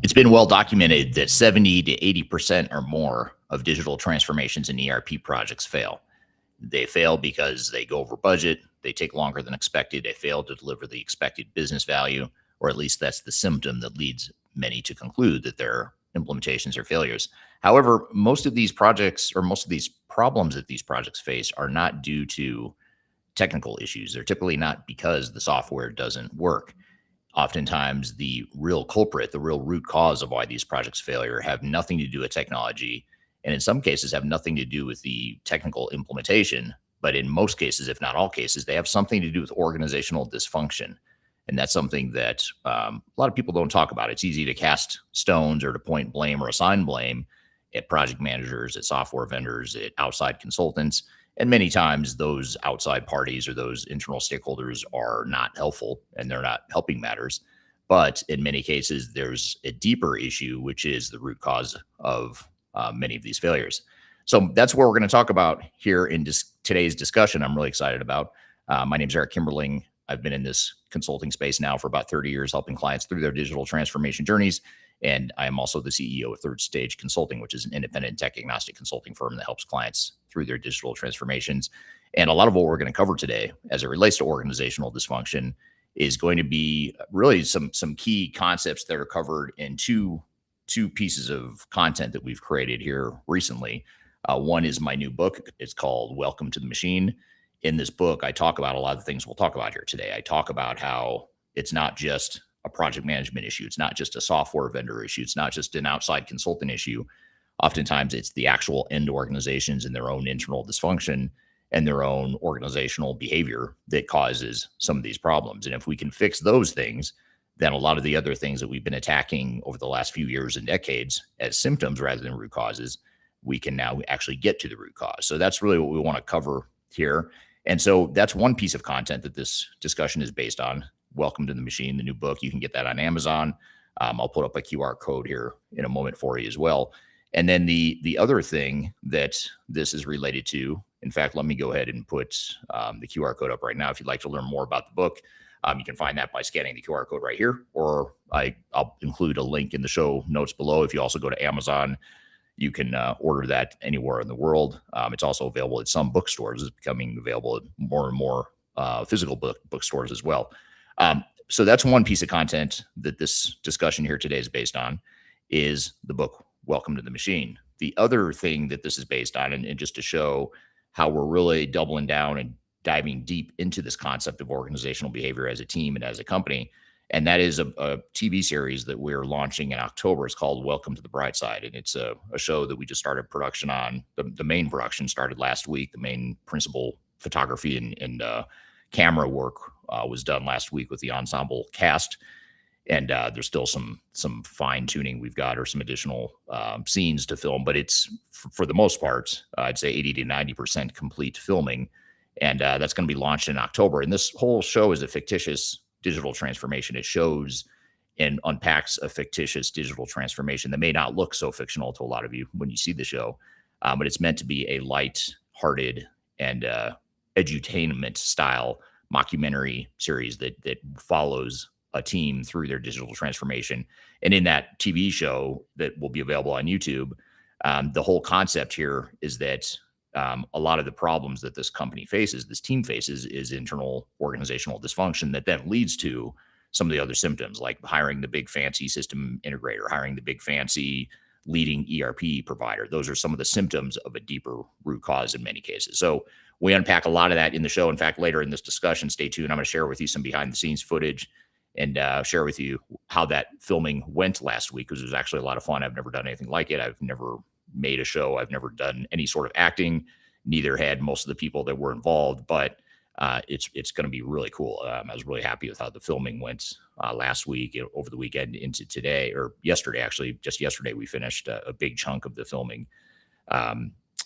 It's been well documented that 70 to 80% or more of digital transformations in ERP projects fail. They fail because they go over budget, they take longer than expected, they fail to deliver the expected business value, or at least that's the symptom that leads many to conclude that their implementations are failures. However, most of these projects or most of these problems that these projects face are not due to technical issues. They're typically not because the software doesn't work. Oftentimes the real culprit, the real root cause of why these projects failure have nothing to do with technology, and in some cases have nothing to do with the technical implementation, but in most cases, if not all cases, they have something to do with organizational dysfunction. And that's something that a lot of people don't talk about. It's easy to cast stones or to point blame or assign blame at project managers, at software vendors, at outside consultants. And many times those outside parties or those internal stakeholders are not helpful and they're not helping matters. But in many cases, there's a deeper issue, which is the root cause of many of these failures. So that's what we're going to talk about here in today's discussion. I'm really excited about. My name is Eric Kimberling. I've been in this consulting space now for about 30 years, helping clients through their digital transformation journeys. And I am also the CEO of Third Stage Consulting, which is an independent tech agnostic consulting firm that helps clients through their digital transformations. And a lot of what we're going to cover today as it relates to organizational dysfunction is going to be really some key concepts that are covered in two pieces of content that we've created here recently. One is my new book. It's called Welcome to the Machine. In this book, I talk about a lot of the things we'll talk about here today. I talk about how it's not just a project management issue. It's not just a software vendor issue. It's not just an outside consultant issue. Oftentimes it's the actual end organizations and their own internal dysfunction and their own organizational behavior that causes some of these problems. And if we can fix those things, then a lot of the other things that we've been attacking over the last few years and decades as symptoms rather than root causes, we can now actually get to the root cause. So that's really what we want to cover here. And so that's one piece of content that this discussion is based on. Welcome to the Machine, the new book. You can get that on Amazon. I'll put up a QR code here in a moment for you as well. And then the other thing that this is related to, in fact, let me go ahead and put the QR code up right now. If you'd like to learn more about the book, you can find that by scanning the QR code right here, or I'll include a link in the show notes below. If you also go to Amazon, you can order that anywhere in the world. It's also available at some bookstores. It's becoming available at more and more physical bookstores as well. So that's one piece of content that this discussion here today is based on, is the book Welcome to the Machine. The other thing that this is based on, and just to show how we're really doubling down and diving deep into this concept of organizational behavior as a team and as a company, and that is a TV series that we're launching in October. It's called Welcome to the Bright Side, and it's a show that we just started production on. The main production started last week. The main principal photography and camera work was done last week with the ensemble cast, and there's still some fine tuning we've got, or some additional scenes to film, but it's for the most part, I'd say 80 to 90% complete filming, and that's going to be launched in October. And this whole show is a fictitious digital transformation. It shows and unpacks a fictitious digital transformation that may not look so fictional to a lot of you when you see the show, but it's meant to be a light-hearted and edutainment style mockumentary series that follows a team through their digital transformation. And in that TV show that will be available on YouTube, the whole concept here is that a lot of the problems that this company faces, this team faces, is internal organizational dysfunction that then leads to some of the other symptoms, like hiring the big fancy system integrator, hiring the big fancy leading ERP provider. Those are some of the symptoms of a deeper root cause in many cases. So we unpack a lot of that in the show. In fact, later in this discussion, stay tuned. I'm going to share with you some behind the scenes footage and share with you how that filming went last week, because it was actually a lot of fun. I've never done anything like it. I've never made a show. I've never done any sort of acting. Neither had most of the people that were involved, but it's going to be really cool. I was really happy with how the filming went last week, over the weekend into today, or yesterday, actually. Just yesterday, we finished a big chunk of the filming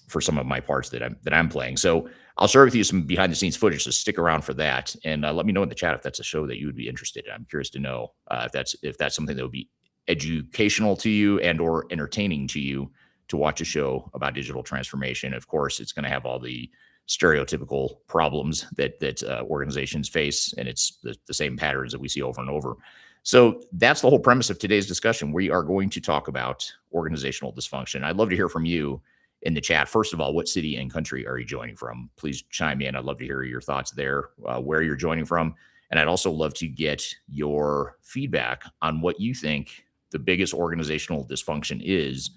for some of my parts that I'm playing. So I'll share with you some behind the scenes footage, so stick around for that. And let me know in the chat if that's a show that you would be interested in. I'm curious to know if that's something that would be educational to you and or entertaining to you to watch a show about digital transformation. Of course, it's going to have all the stereotypical problems that organizations face, and it's the same patterns that we see over and over. So that's the whole premise of today's discussion. We are going to talk about organizational dysfunction. I'd love to hear from you in the chat. First of all, what city and country are you joining from? Please chime in. I'd love to hear your thoughts there, where you're joining from. And I'd also love to get your feedback on what you think the biggest organizational dysfunction is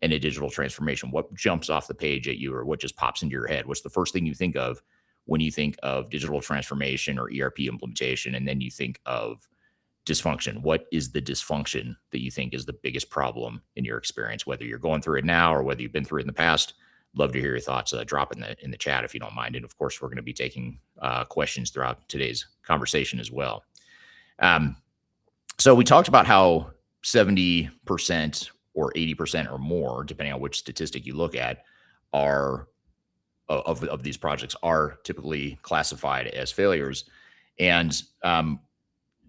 in a digital transformation. What jumps off the page at you, or what just pops into your head? What's the first thing you think of when you think of digital transformation or ERP implementation? And then you think of dysfunction. What is the dysfunction that you think is the biggest problem in your experience, whether you're going through it now or whether you've been through it in the past? Love to hear your thoughts. Drop in the chat if you don't mind. And of course, we're going to be taking questions throughout today's conversation as well. So we talked about how 70% or 80% or more, depending on which statistic you look at, are of these projects are typically classified as failures. And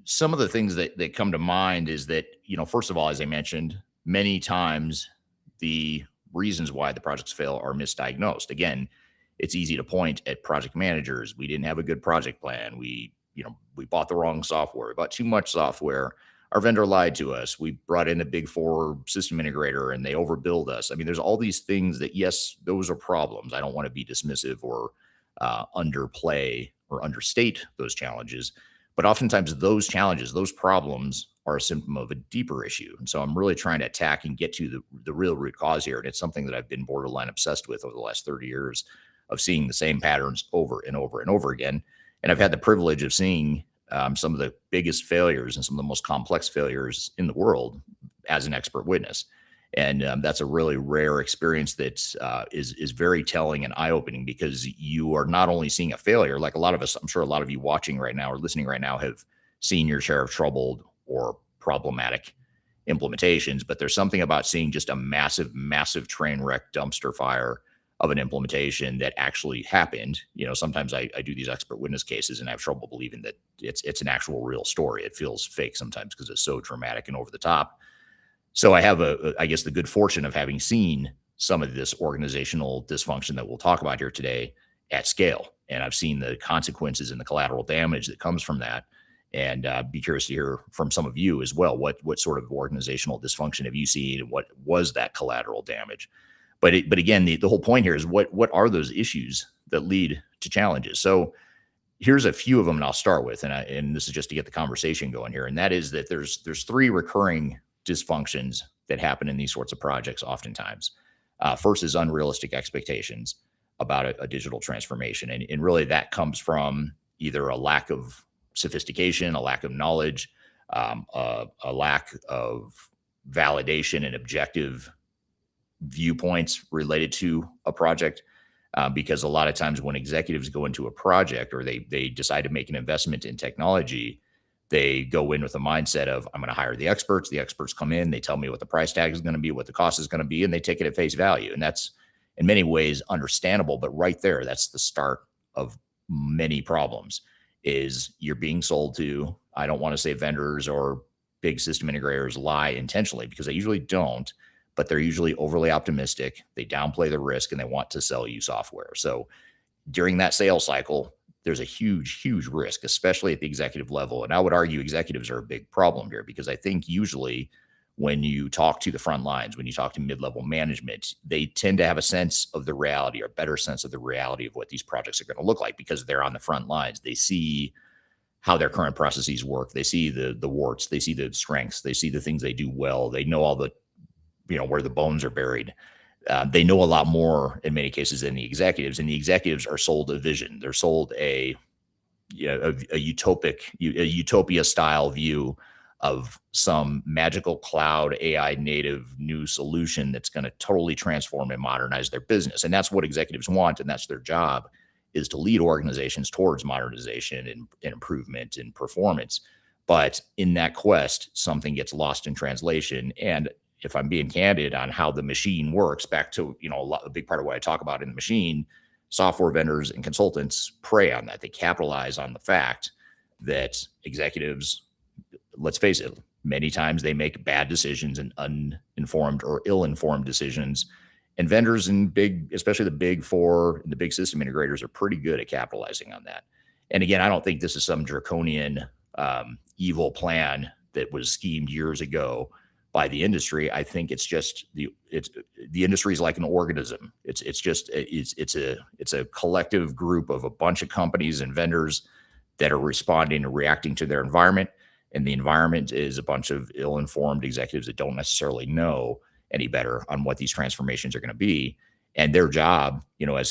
some of the things that come to mind is that, first of all, as I mentioned, many times the reasons why the projects fail are misdiagnosed. Again, it's easy to point at project managers. We didn't have a good project plan. We bought the wrong software. We bought too much software. Our vendor lied to us. We brought in a big four system integrator and they overbilled us. I mean, there's all these things that, yes, those are problems. I don't want to be dismissive or underplay or understate those challenges. But oftentimes those challenges, those problems are a symptom of a deeper issue. And so I'm really trying to attack and get to the real root cause here. And it's something that I've been borderline obsessed with over the last 30 years of seeing the same patterns over and over and over again. And I've had the privilege of seeing some of the biggest failures and some of the most complex failures in the world as an expert witness. And that's a really rare experience that is very telling and eye-opening, because you are not only seeing a failure, like a lot of us, I'm sure a lot of you watching right now or listening right now have seen your share of troubled or problematic implementations, but there's something about seeing just a massive, massive train wreck dumpster fire of an implementation that actually happened. Sometimes I do these expert witness cases and I have trouble believing that it's an actual real story. It feels fake sometimes because it's so dramatic and over the top. So I have I guess the good fortune of having seen some of this organizational dysfunction that we'll talk about here today at scale. And I've seen the consequences and the collateral damage that comes from that. And be curious to hear from some of you as well. What sort of organizational dysfunction have you seen, and what was that collateral damage? But again, the whole point here is what are those issues that lead to challenges? So here's a few of them, and I'll start with, and this is just to get the conversation going here. And that is that there's three recurring dysfunctions that happen in these sorts of projects oftentimes. First is unrealistic expectations about a digital transformation. And really that comes from either a lack of sophistication, a lack of knowledge, a lack of validation and objective viewpoints related to a project. Because a lot of times when executives go into a project or they decide to make an investment in technology, they go in with a mindset of, I'm going to hire the experts. The experts come in, they tell me what the price tag is going to be, what the cost is going to be, and they take it at face value. And that's in many ways understandable. But right there, that's the start of many problems. Is you're being sold to, I don't want to say vendors or big system integrators lie intentionally, because they usually don't, but they're usually overly optimistic. They downplay the risk and they want to sell you software. So during that sales cycle, there's a huge, huge risk, especially at the executive level. And I would argue executives are a big problem here, because I think usually when you talk to the front lines, when you talk to mid-level management, they tend to have a sense of the reality, or better sense of the reality of what these projects are going to look like, because they're on the front lines. They see how their current processes work. They see the warts, they see the strengths, they see the things they do well. They know all the, where the bones are buried. They know a lot more in many cases than the executives, and the executives are sold a vision. They're sold a utopia style view of some magical cloud AI native new solution that's going to totally transform and modernize their business. And that's what executives want. And that's their job, is to lead organizations towards modernization and improvement and performance. But in that quest, something gets lost in translation. And if I'm being candid on how the machine works, back to, a big part of what I talk about in the machine, software vendors and consultants prey on that. They capitalize on the fact that executives, let's face it, many times they make bad decisions and uninformed or ill-informed decisions. And vendors and especially the big four and the big system integrators are pretty good at capitalizing on that. And again, I don't think this is some draconian evil plan that was schemed years ago by the industry. I think it's just the industry is like an organism. It's a collective group of a bunch of companies and vendors that are responding and reacting to their environment. And the environment is a bunch of ill-informed executives that don't necessarily know any better on what these transformations are going to be. And their job,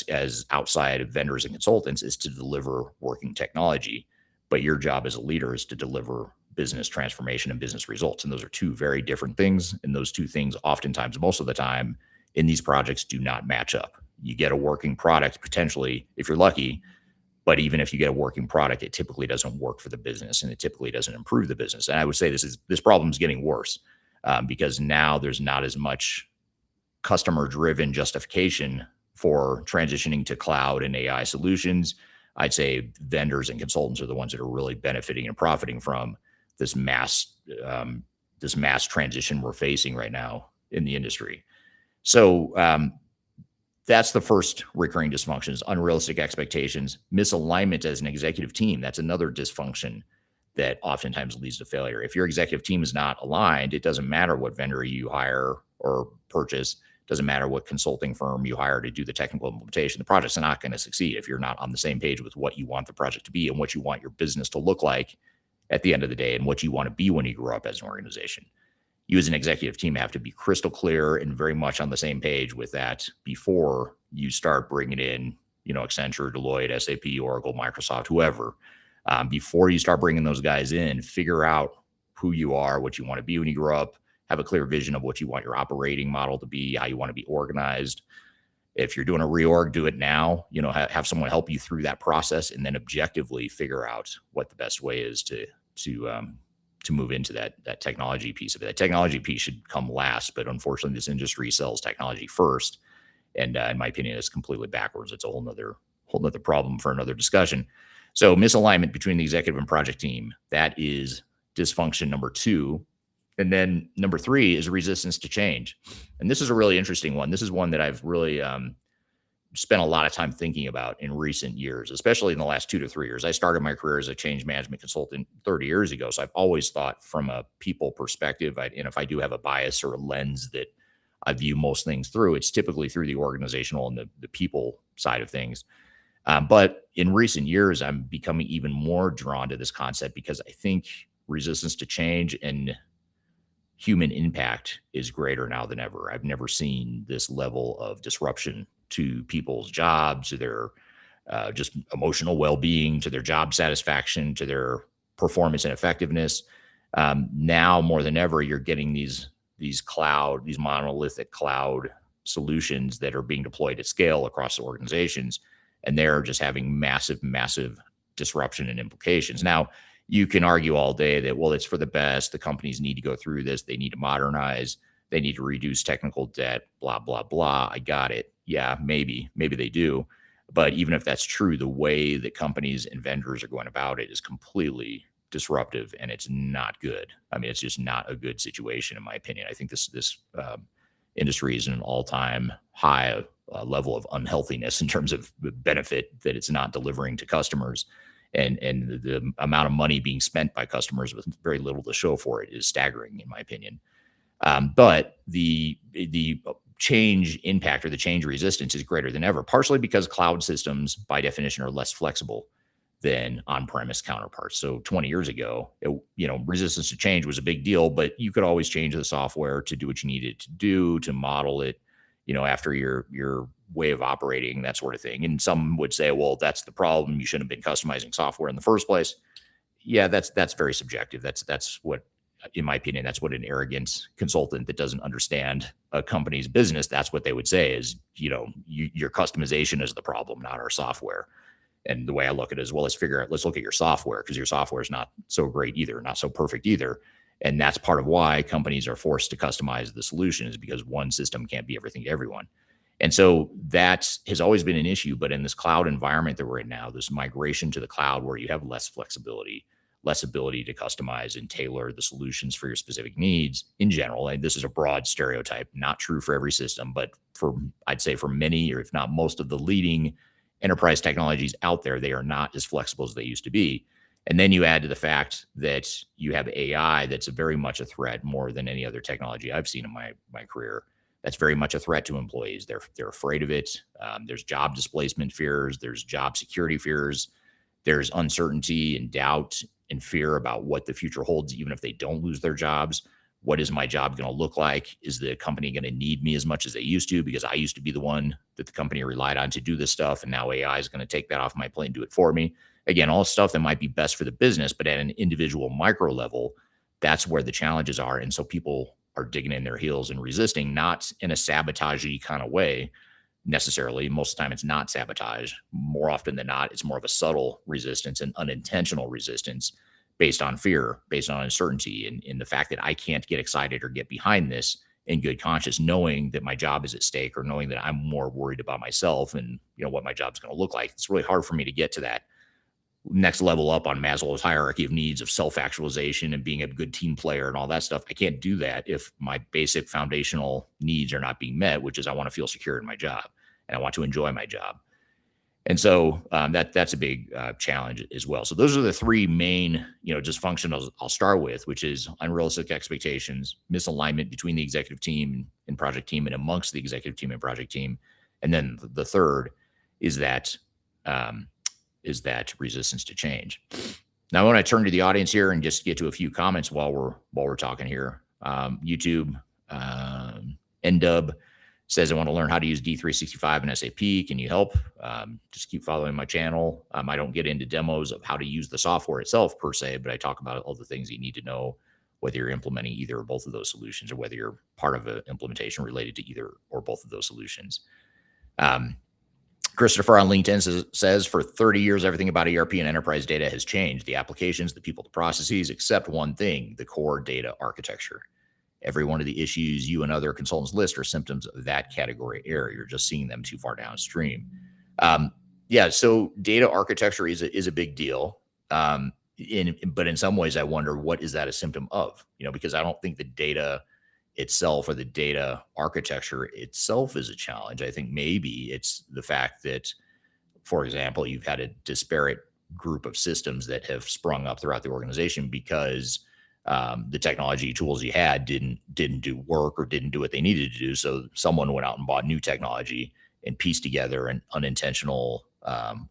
as outside vendors and consultants, is to deliver working technology. But your job as a leader is to deliver business transformation and business results. And those are two very different things. And those two things, oftentimes, most of the time, in these projects do not match up. You get a working product potentially, if you're lucky, but even if you get a working product, it typically doesn't work for the business, and it typically doesn't improve the business. And I would say this problem is getting worse because now there's not as much customer-driven justification for transitioning to cloud and AI solutions. I'd say vendors and consultants are the ones that are really benefiting and profiting from this mass transition we're facing right now in the industry. So that's the first recurring dysfunctions: unrealistic expectations, misalignment as an executive team. That's another dysfunction that oftentimes leads to failure. If your executive team is not aligned, it doesn't matter what vendor you hire or purchase. It doesn't matter what consulting firm you hire to do the technical implementation. The project's not going to succeed if you're not on the same page with what you want the project to be and what you want your business to look like at the end of the day and what you want to be when you grow up as an organization. You as an executive team have to be crystal clear and very much on the same page with that before you start bringing in, Accenture, Deloitte, SAP, Oracle, Microsoft, whoever. Before you start bringing those guys in, figure out who you are, what you want to be when you grow up, have a clear vision of what you want your operating model to be, how you want to be organized. If you're doing a reorg, do it now, have someone help you through that process and then objectively figure out what the best way is to move into that technology piece of it. That technology piece should come last, but unfortunately this industry sells technology first. And in my opinion, it's completely backwards. It's a whole nother problem for another discussion. So misalignment between the executive and project team, that is dysfunction number 2. And then number 3 is resistance to change. And this is a really interesting one. This is one that I've really spent a lot of time thinking about in recent years, especially in the last 2 to 3 years. I started my career as a change management consultant 30 years ago. So I've always thought from a people perspective, and if I do have a bias or a lens that I view most things through, it's typically through the organizational and the people side of things. But in recent years, I'm becoming even more drawn to this concept because I think resistance to change and human impact is greater now than ever. I've never seen this level of disruption to people's jobs, to their just emotional well-being, to their job satisfaction, to their performance and effectiveness. Now more than ever, you're getting these monolithic cloud solutions that are being deployed at scale across organizations, and they're just having massive disruption and implications. Now, you can argue all day that, well, it's for the best. The companies need to go through this. They need to modernize. They need to reduce technical debt, blah, blah, blah. I got it. Yeah, maybe they do. But even if that's true, the way that companies and vendors are going about it is completely disruptive, and it's not good. I mean, it's just not a good situation, in my opinion. I think this industry is in an all-time high level of unhealthiness in terms of the benefit that it's not delivering to customers. And the amount of money being spent by customers with very little to show for it is staggering, in my opinion. But the change impact or the change resistance is greater than ever, partially because cloud systems, by definition, are less flexible than on-premise counterparts. So 20 years ago, resistance to change was a big deal, but you could always change the software to do what you needed to do, to model it, after your way of operating, that sort of thing. And some would say, well, that's the problem. You shouldn't have been customizing software in the first place. Yeah, that's very subjective. That's what, in my opinion, that's what an arrogant consultant that doesn't understand a company's business, that's what they would say is, your customization is the problem, not our software. And the way I look at it is, well, let's look at your software, because your software is not so great either, not so perfect either. And that's part of why companies are forced to customize the solution, is because one system can't be everything to everyone. And so that has always been an issue. But in this cloud environment that we're in now, this migration to the cloud where you have less flexibility, less ability to customize and tailor the solutions for your specific needs in general. And this is a broad stereotype, not true for every system, but I'd say for many, or if not most of the leading enterprise technologies out there, they are not as flexible as they used to be. And then you add to the fact that you have AI that's very much a threat more than any other technology I've seen in my career. That's very much a threat to employees. They're afraid of it. There's job displacement fears. There's job security fears. There's uncertainty and doubt and fear about what the future holds, even if they don't lose their jobs. What is my job going to look like? Is the company going to need me as much as they used to? Because I used to be the one that the company relied on to do this stuff. And now AI is going to take that off my plate and do it for me. Again, all stuff that might be best for the business, but at an individual micro level, that's where the challenges are. And so people are digging in their heels and resisting, not in a sabotagey kind of way necessarily. Most of the time, it's not sabotage. More often than not, it's more of a subtle resistance and unintentional resistance based on fear, based on uncertainty, and in the fact that I can't get excited or get behind this in good conscience, knowing that my job is at stake or knowing that I'm more worried about myself and what my job's going to look like. It's really hard for me to get to that next level up on Maslow's hierarchy of needs of self-actualization and being a good team player and all that stuff. I can't do that if my basic foundational needs are not being met, which is I want to feel secure in my job and I want to enjoy my job. And so that's a big challenge as well. So those are the three main, dysfunctions I'll start with, which is unrealistic expectations, misalignment between the executive team and project team and amongst the executive team and project team. And then the third is that resistance to change. Now, I want to turn to the audience here and just get to a few comments while we're talking here. YouTube, NDub says, I want to learn how to use D365 and SAP. Can you help? Just keep following my channel. I don't get into demos of how to use the software itself per se, but I talk about all the things you need to know, whether you're implementing either or both of those solutions or whether you're part of an implementation related to either or both of those solutions. Christopher on LinkedIn says, for 30 years, everything about ERP and enterprise data has changed. The applications, the people, the processes, except one thing, the core data architecture. Every one of the issues you and other consultants list are symptoms of that category error. You're just seeing them too far downstream. So data architecture is a big deal. But in some ways, I wonder, what is that a symptom of? Because I don't think the data itself or the data architecture itself is a challenge. I think maybe it's the fact that, for example, you've had a disparate group of systems that have sprung up throughout the organization because the technology tools you had didn't do work or didn't do what they needed to do. So someone went out and bought new technology and pieced together an unintentional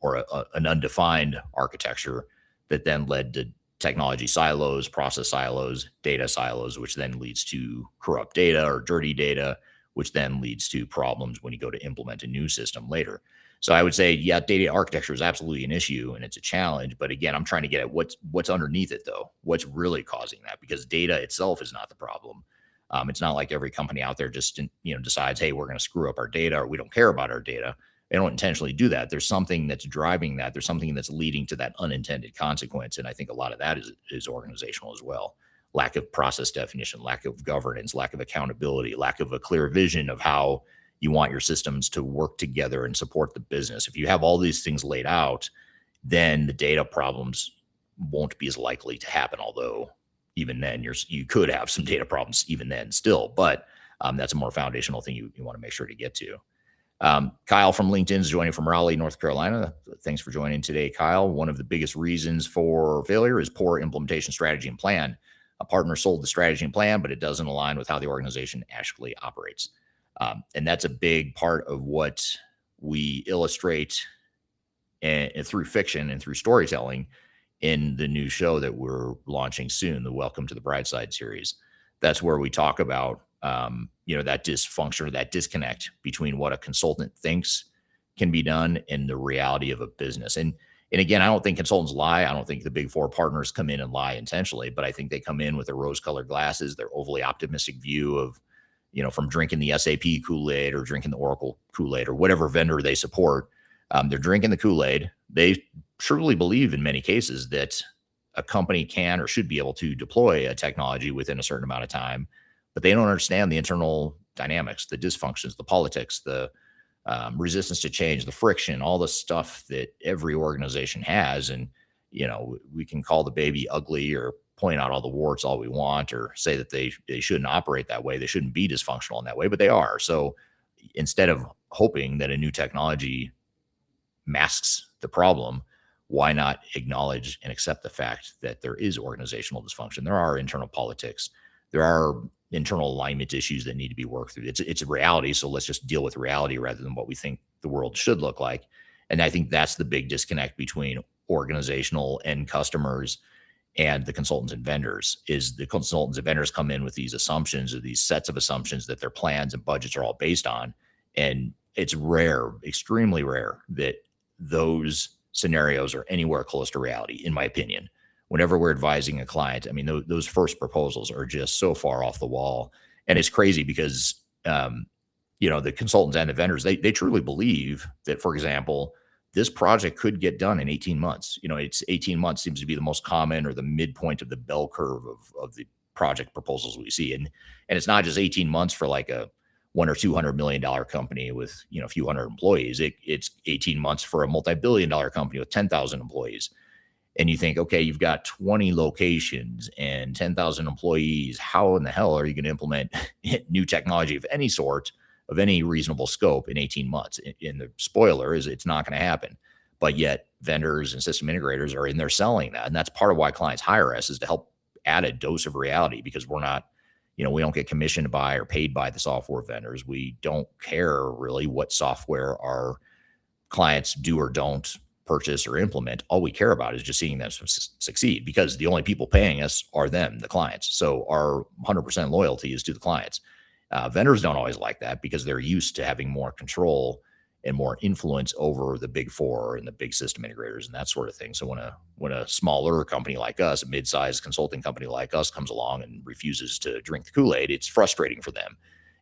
or an undefined architecture that then led to technology silos, process silos, data silos, which then leads to corrupt data or dirty data, which then leads to problems when you go to implement a new system later. So I would say, yeah, data architecture is absolutely an issue and it's a challenge. But again, I'm trying to get at what's underneath it, though. What's really causing that? Because data itself is not the problem. It's not like every company out there just decides, hey, we're going to screw up our data or we don't care about our data. They don't intentionally do that. There's something that's driving that. There's something that's leading to that unintended consequence. And I think a lot of that is organizational as well. Lack of process definition, lack of governance, lack of accountability, lack of a clear vision of how you want your systems to work together and support the business. If you have all these things laid out, then the data problems won't be as likely to happen. Although even then you could have some data problems even then still, but that's a more foundational thing you want to make sure to get to. Kyle from LinkedIn is joining from Raleigh, North Carolina. Thanks for joining today, Kyle. One of the biggest reasons for failure is poor implementation strategy and plan. A partner sold the strategy and plan, but it doesn't align with how the organization actually operates. And that's a big part of what we illustrate and through fiction and through storytelling in the new show that we're launching soon, the Welcome to the Brightside series. That's where we talk about that dysfunction or that disconnect between what a consultant thinks can be done and the reality of a business. And again, I don't think consultants lie. I don't think the big four partners come in and lie intentionally, but I think they come in with their rose-colored glasses, their overly optimistic view of, from drinking the SAP Kool-Aid or drinking the Oracle Kool-Aid or whatever vendor they support. They're drinking the Kool-Aid. They truly believe in many cases that a company can or should be able to deploy a technology within a certain amount of time, but they don't understand the internal dynamics, the dysfunctions, the politics, the resistance to change, the friction, all the stuff that every organization has. And, we can call the baby ugly or point out all the warts all we want, or say that they shouldn't operate that way. They shouldn't be dysfunctional in that way, but they are. So instead of hoping that a new technology masks the problem, why not acknowledge and accept the fact that there is organizational dysfunction? There are internal politics. There are internal alignment issues that need to be worked through. It's a reality. So let's just deal with reality rather than what we think the world should look like. And I think that's the big disconnect between organizational end customers and the consultants and vendors. Is the consultants and vendors come in with these assumptions or these sets of assumptions that their plans and budgets are all based on. And it's rare, extremely rare, that those scenarios are anywhere close to reality, in my opinion. Whenever we're advising a client, I mean, those first proposals are just so far off the wall. And it's crazy because, the consultants and the vendors, they truly believe that, for example, this project could get done in 18 months. It's 18 months seems to be the most common or the midpoint of the bell curve of the project proposals we see. And it's not just 18 months for like a $100 or $200 million company with, a few hundred employees. It's 18 months for a multi-billion-dollar company with 10,000 employees. And you think, okay, you've got 20 locations and 10,000 employees. How in the hell are you going to implement new technology of any sort, of any reasonable scope in 18 months? And the spoiler is it's not going to happen. But yet vendors and system integrators are in there selling that. And that's part of why clients hire us, is to help add a dose of reality, because we're not, we don't get commissioned by or paid by the software vendors. We don't care really what software our clients do or don't purchase or implement. All we care about is just seeing them succeed, because the only people paying us are them, the clients. So our 100% loyalty is to the clients. Vendors don't always like that because they're used to having more control and more influence over the big four and the big system integrators and that sort of thing. So when a smaller company like us, a mid-sized consulting company like us, comes along and refuses to drink the Kool-Aid, it's frustrating for them.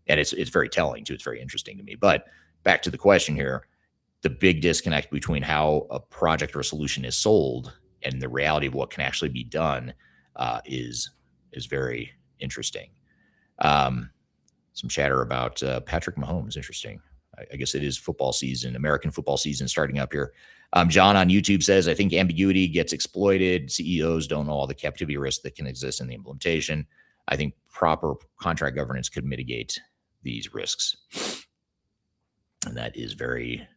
And it's very telling too. It's very interesting to me. But back to the question here, the big disconnect between how a project or a solution is sold and the reality of what can actually be done is very interesting. Some chatter about Patrick Mahomes. Interesting. I guess it is football season, American football season starting up here. John on YouTube says, I think ambiguity gets exploited. CEOs don't know all the captivity risks that can exist in the implementation. I think proper contract governance could mitigate these risks. And that is very,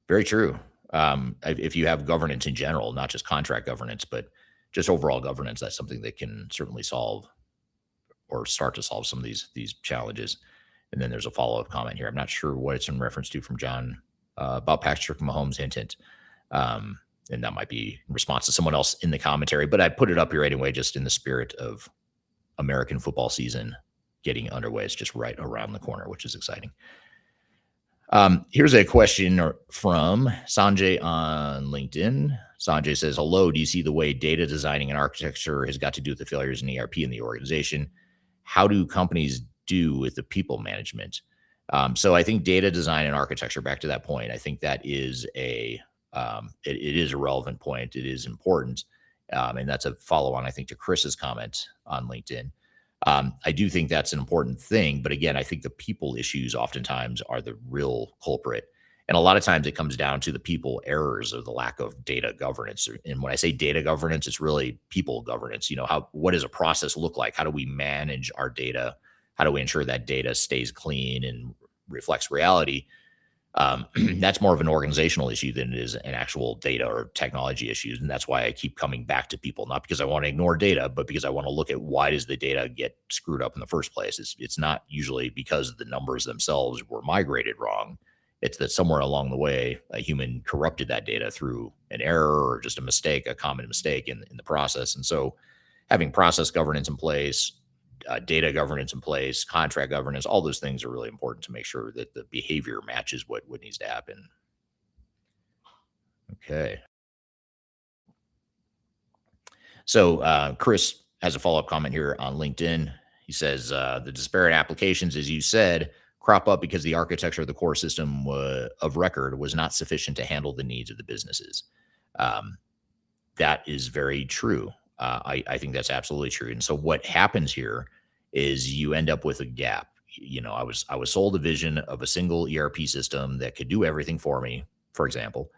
very true. If you have governance in general, not just contract governance, but just overall governance, that's something that can certainly solve or start to solve some of these challenges. And then there's a follow-up comment here. I'm not sure what it's in reference to from John about Patrick Mahomes, hint. And that might be in response to someone else in the commentary, but I put it up here anyway, just in the spirit of American football season getting underway. It's just right around the corner, which is exciting. Here's a question from Sanjay on LinkedIn. Sanjay says, hello, do you see the way data designing and architecture has got to do with the failures in ERP in the organization? How do companies do with the people management? So I think data design and architecture, back to that point, I think that is it is a relevant point. It is important. And that's a follow on, I think, to Chris's comment on LinkedIn. I do think that's an important thing. But again, I think the people issues oftentimes are the real culprit. And a lot of times it comes down to the people errors or the lack of data governance. And when I say data governance, it's really people governance. What does a process look like? How do we manage our data? How do we ensure that data stays clean and reflects reality? That's more of an organizational issue than it is an actual data or technology issue. And that's why I keep coming back to people, not because I want to ignore data, but because I want to look at why does the data get screwed up in the first place. It's not usually because the numbers themselves were migrated wrong. It's that somewhere along the way, a human corrupted that data through an error or just a mistake, a common mistake in the process. And so having process governance in place, data governance in place, contract governance, all those things are really important to make sure that the behavior matches what needs to happen. Okay. So Chris has a follow-up comment here on LinkedIn. He says, the disparate applications, as you said, crop up because the architecture of the core system of record was not sufficient to handle the needs of the businesses. That is very true. I think that's absolutely true. And so what happens here is you end up with a gap. I was sold a vision of a single ERP system that could do everything for me, for example.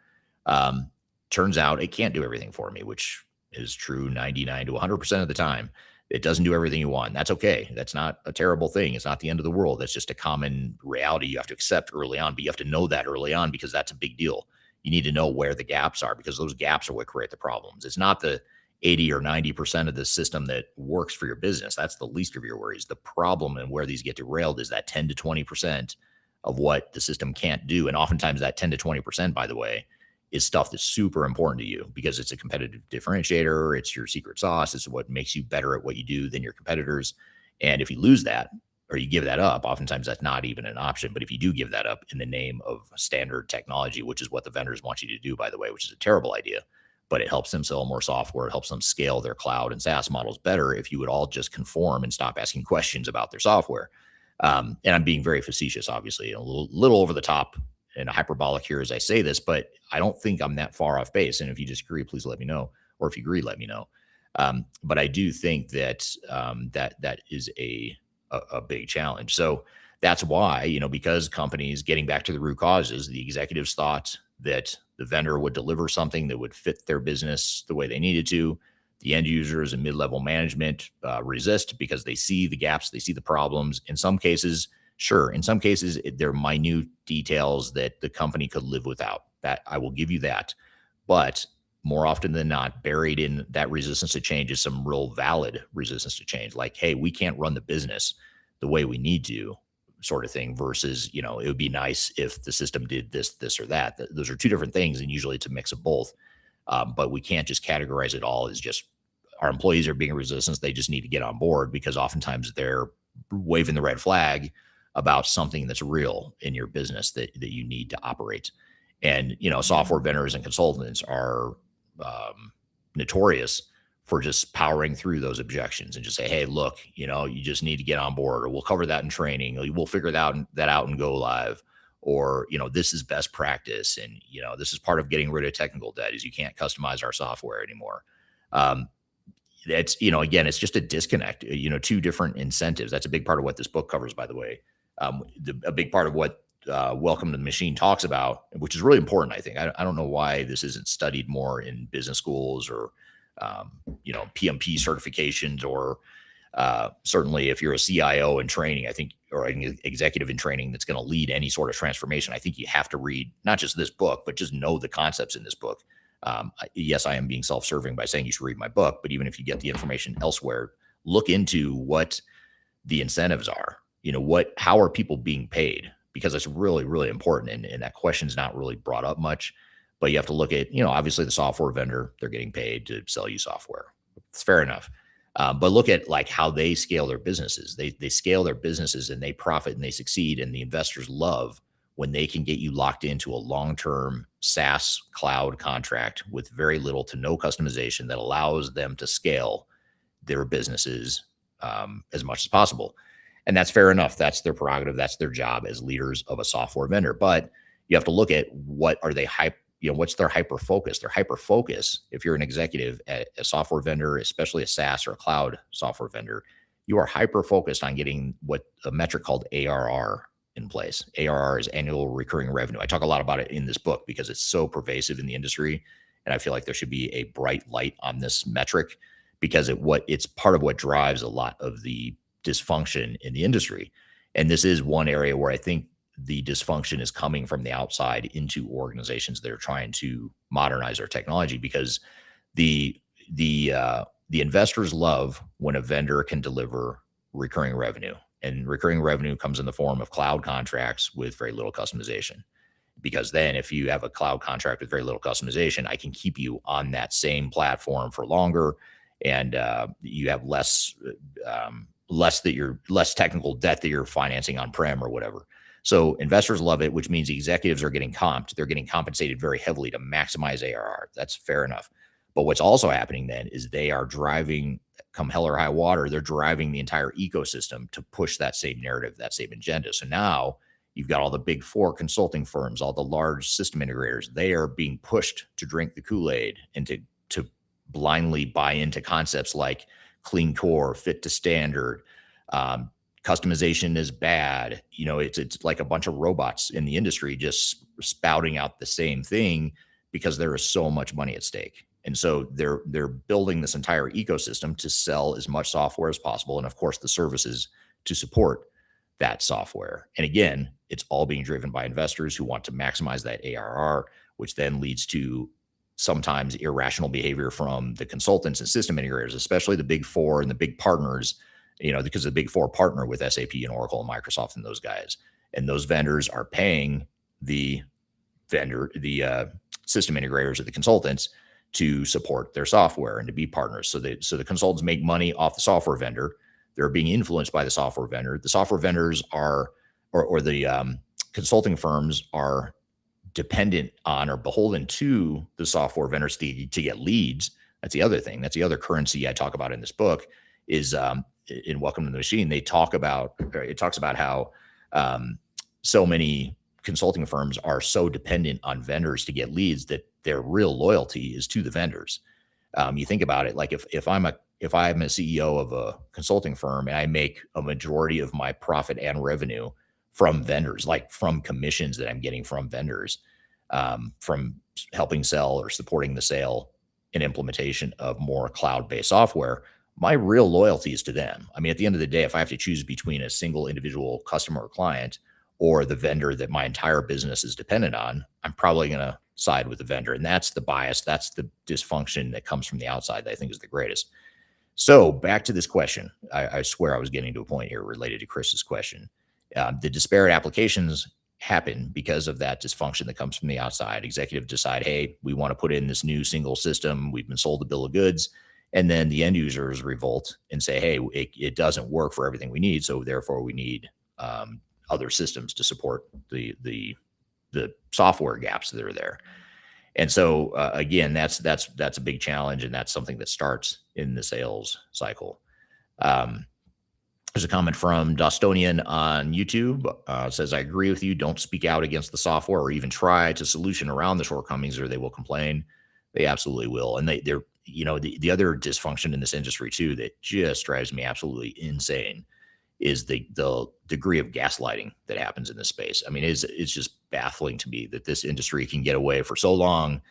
Turns out it can't do everything for me, which is true 99 to 100% of the time. It doesn't do everything you want. That's okay. That's not a terrible thing. It's not the end of the world. That's just a common reality you have to accept early on, but you have to know that early on because that's a big deal. You need to know where the gaps are, because those gaps are what create the problems. It's not the 80 or 90% of the system that works for your business. That's the least of your worries. The problem and where these get derailed is that 10 to 20% of what the system can't do. And oftentimes that 10 to 20%, by the way, is stuff that's super important to you because it's a competitive differentiator. It's your secret sauce. It's what makes you better at what you do than your competitors. And if you lose that, or you give that up, oftentimes that's not even an option. But if you do give that up in the name of standard technology, which is what the vendors want you to do, by the way, which is a terrible idea, but it helps them sell more software. It helps them scale their cloud and SaaS models better if you would all just conform and stop asking questions about their software. And I'm being very facetious, obviously, a little over the top and hyperbolic here as I say this, but I don't think I'm that far off base. And if you disagree, please let me know. Or if you agree, let me know. But I do think that that is a big challenge. So that's why, because companies, getting back to the root causes, the executives thought that the vendor would deliver something that would fit their business the way they needed to. The end users and mid-level management resist because they see the gaps, they see the problems. In some cases, sure. In some cases, they're minute details that the company could live without. That I will give you that. But more often than not, buried in that resistance to change is some real valid resistance to change. Like, hey, we can't run the business the way we need to, sort of thing, versus, it would be nice if the system did this, or that. Those are two different things, and usually it's a mix of both. But we can't just categorize it all as just our employees are being resistant. They just need to get on board, because oftentimes they're waving the red flag about something that's real in your business that you need to operate. And, software vendors and consultants are notorious for just powering through those objections and just say, hey, look, you just need to get on board, or we'll cover that in training. Or we'll figure that out and go live. Or, this is best practice. And, this is part of getting rid of technical debt, is you can't customize our software anymore. That's, again, it's just a disconnect, two different incentives. That's a big part of what this book covers, by the way. A big part of what Welcome to the Machine talks about, which is really important, I think. I don't know why this isn't studied more in business schools, or, PMP certifications, or certainly if you're a CIO in training, I think, or an executive in training that's going to lead any sort of transformation, I think you have to read not just this book, but just know the concepts in this book. Yes, I am being self-serving by saying you should read my book, but even if you get the information elsewhere, look into what the incentives are. How are people being paid? Because it's really, really important. And that question's not really brought up much, but you have to look at, obviously the software vendor, they're getting paid to sell you software. It's fair enough. But look at like how they scale their businesses. They scale their businesses and they profit and they succeed. And the investors love when they can get you locked into a long-term SaaS cloud contract with very little to no customization that allows them to scale their businesses as much as possible. And that's fair enough. That's their prerogative. That's their job as leaders of a software vendor. But you have to look at what are they what's their hyper focus? Their hyper focus, if you're an executive at a software vendor, especially a SaaS or a cloud software vendor, you are hyper focused on getting what a metric called ARR in place. ARR is annual recurring revenue. I talk a lot about it in this book because it's so pervasive in the industry. And I feel like there should be a bright light on this metric, because it's part of what drives a lot of the dysfunction in the industry. And this is one area where I think the dysfunction is coming from the outside into organizations that are trying to modernize their technology, because the investors love when a vendor can deliver recurring revenue. And recurring revenue comes in the form of cloud contracts with very little customization. Because then if you have a cloud contract with very little customization, I can keep you on that same platform for longer, and you have less technical debt that you're financing on-prem or whatever. So investors love it, which means the executives are getting comped. They're getting compensated very heavily to maximize ARR. That's fair enough. But what's also happening then is they are driving, come hell or high water, they're driving the entire ecosystem to push that same narrative, that same agenda. So now you've got all the big four consulting firms, all the large system integrators. They are being pushed to drink the Kool-Aid and to blindly buy into concepts like clean core, fit to standard, customization is bad. It's like a bunch of robots in the industry just spouting out the same thing because there is so much money at stake. And so they're building this entire ecosystem to sell as much software as possible, and of course the services to support that software. And again, it's all being driven by investors who want to maximize that ARR, which then leads to sometimes irrational behavior from the consultants and system integrators, especially the big four and the big partners, because the big four partner with SAP and Oracle and Microsoft and those guys. And those vendors are paying the system integrators or the consultants to support their software and to be partners. So the consultants make money off the software vendor. They're being influenced by the software vendor. The software vendors are, or the consulting firms are dependent on or beholden to the software vendors to get leads. That's the other thing. That's the other currency I talk about in this book is in Welcome to the Machine. It talks about how so many consulting firms are so dependent on vendors to get leads that their real loyalty is to the vendors. You think about it, like if I'm a CEO of a consulting firm and I make a majority of my profit and revenue from vendors, like from commissions that I'm getting from vendors, from helping sell or supporting the sale and implementation of more cloud-based software, my real loyalty is to them. I mean, at the end of the day, if I have to choose between a single individual customer or client or the vendor that my entire business is dependent on, I'm probably going to side with the vendor. And that's the bias. That's the dysfunction that comes from the outside that I think is the greatest. So back to this question. I swear I was getting to a point here related to Chris's question. The disparate applications happen because of that dysfunction that comes from the outside. Executives decide, hey, we want to put in this new single system. We've been sold a bill of goods. And then the end users revolt and say, hey, it doesn't work for everything we need. So therefore we need other systems to support the software gaps that are there. And so again, that's a big challenge, and that's something that starts in the sales cycle. There's a comment from Dostonian on YouTube. Says, I agree with you. Don't speak out against the software or even try to solution around the shortcomings, or they will complain. They absolutely will. And they're the other dysfunction in this industry too that just drives me absolutely insane is the degree of gaslighting that happens in this space. I mean, it's just baffling to me that this industry can get away for so long,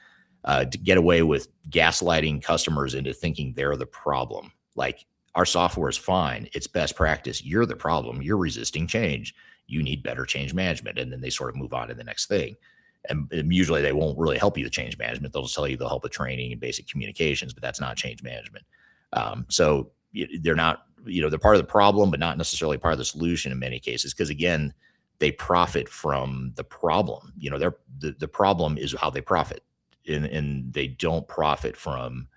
to get away with gaslighting customers into thinking they're the problem. Like, our software is fine. It's best practice. You're the problem. You're resisting change. You need better change management. And then they sort of move on to the next thing. And usually they won't really help you with change management. They'll just tell you they'll help with training and basic communications, but that's not change management. So they're not, they're part of the problem, but not necessarily part of the solution in many cases. Because again, they profit from the problem. The problem is how they profit, and they don't profit from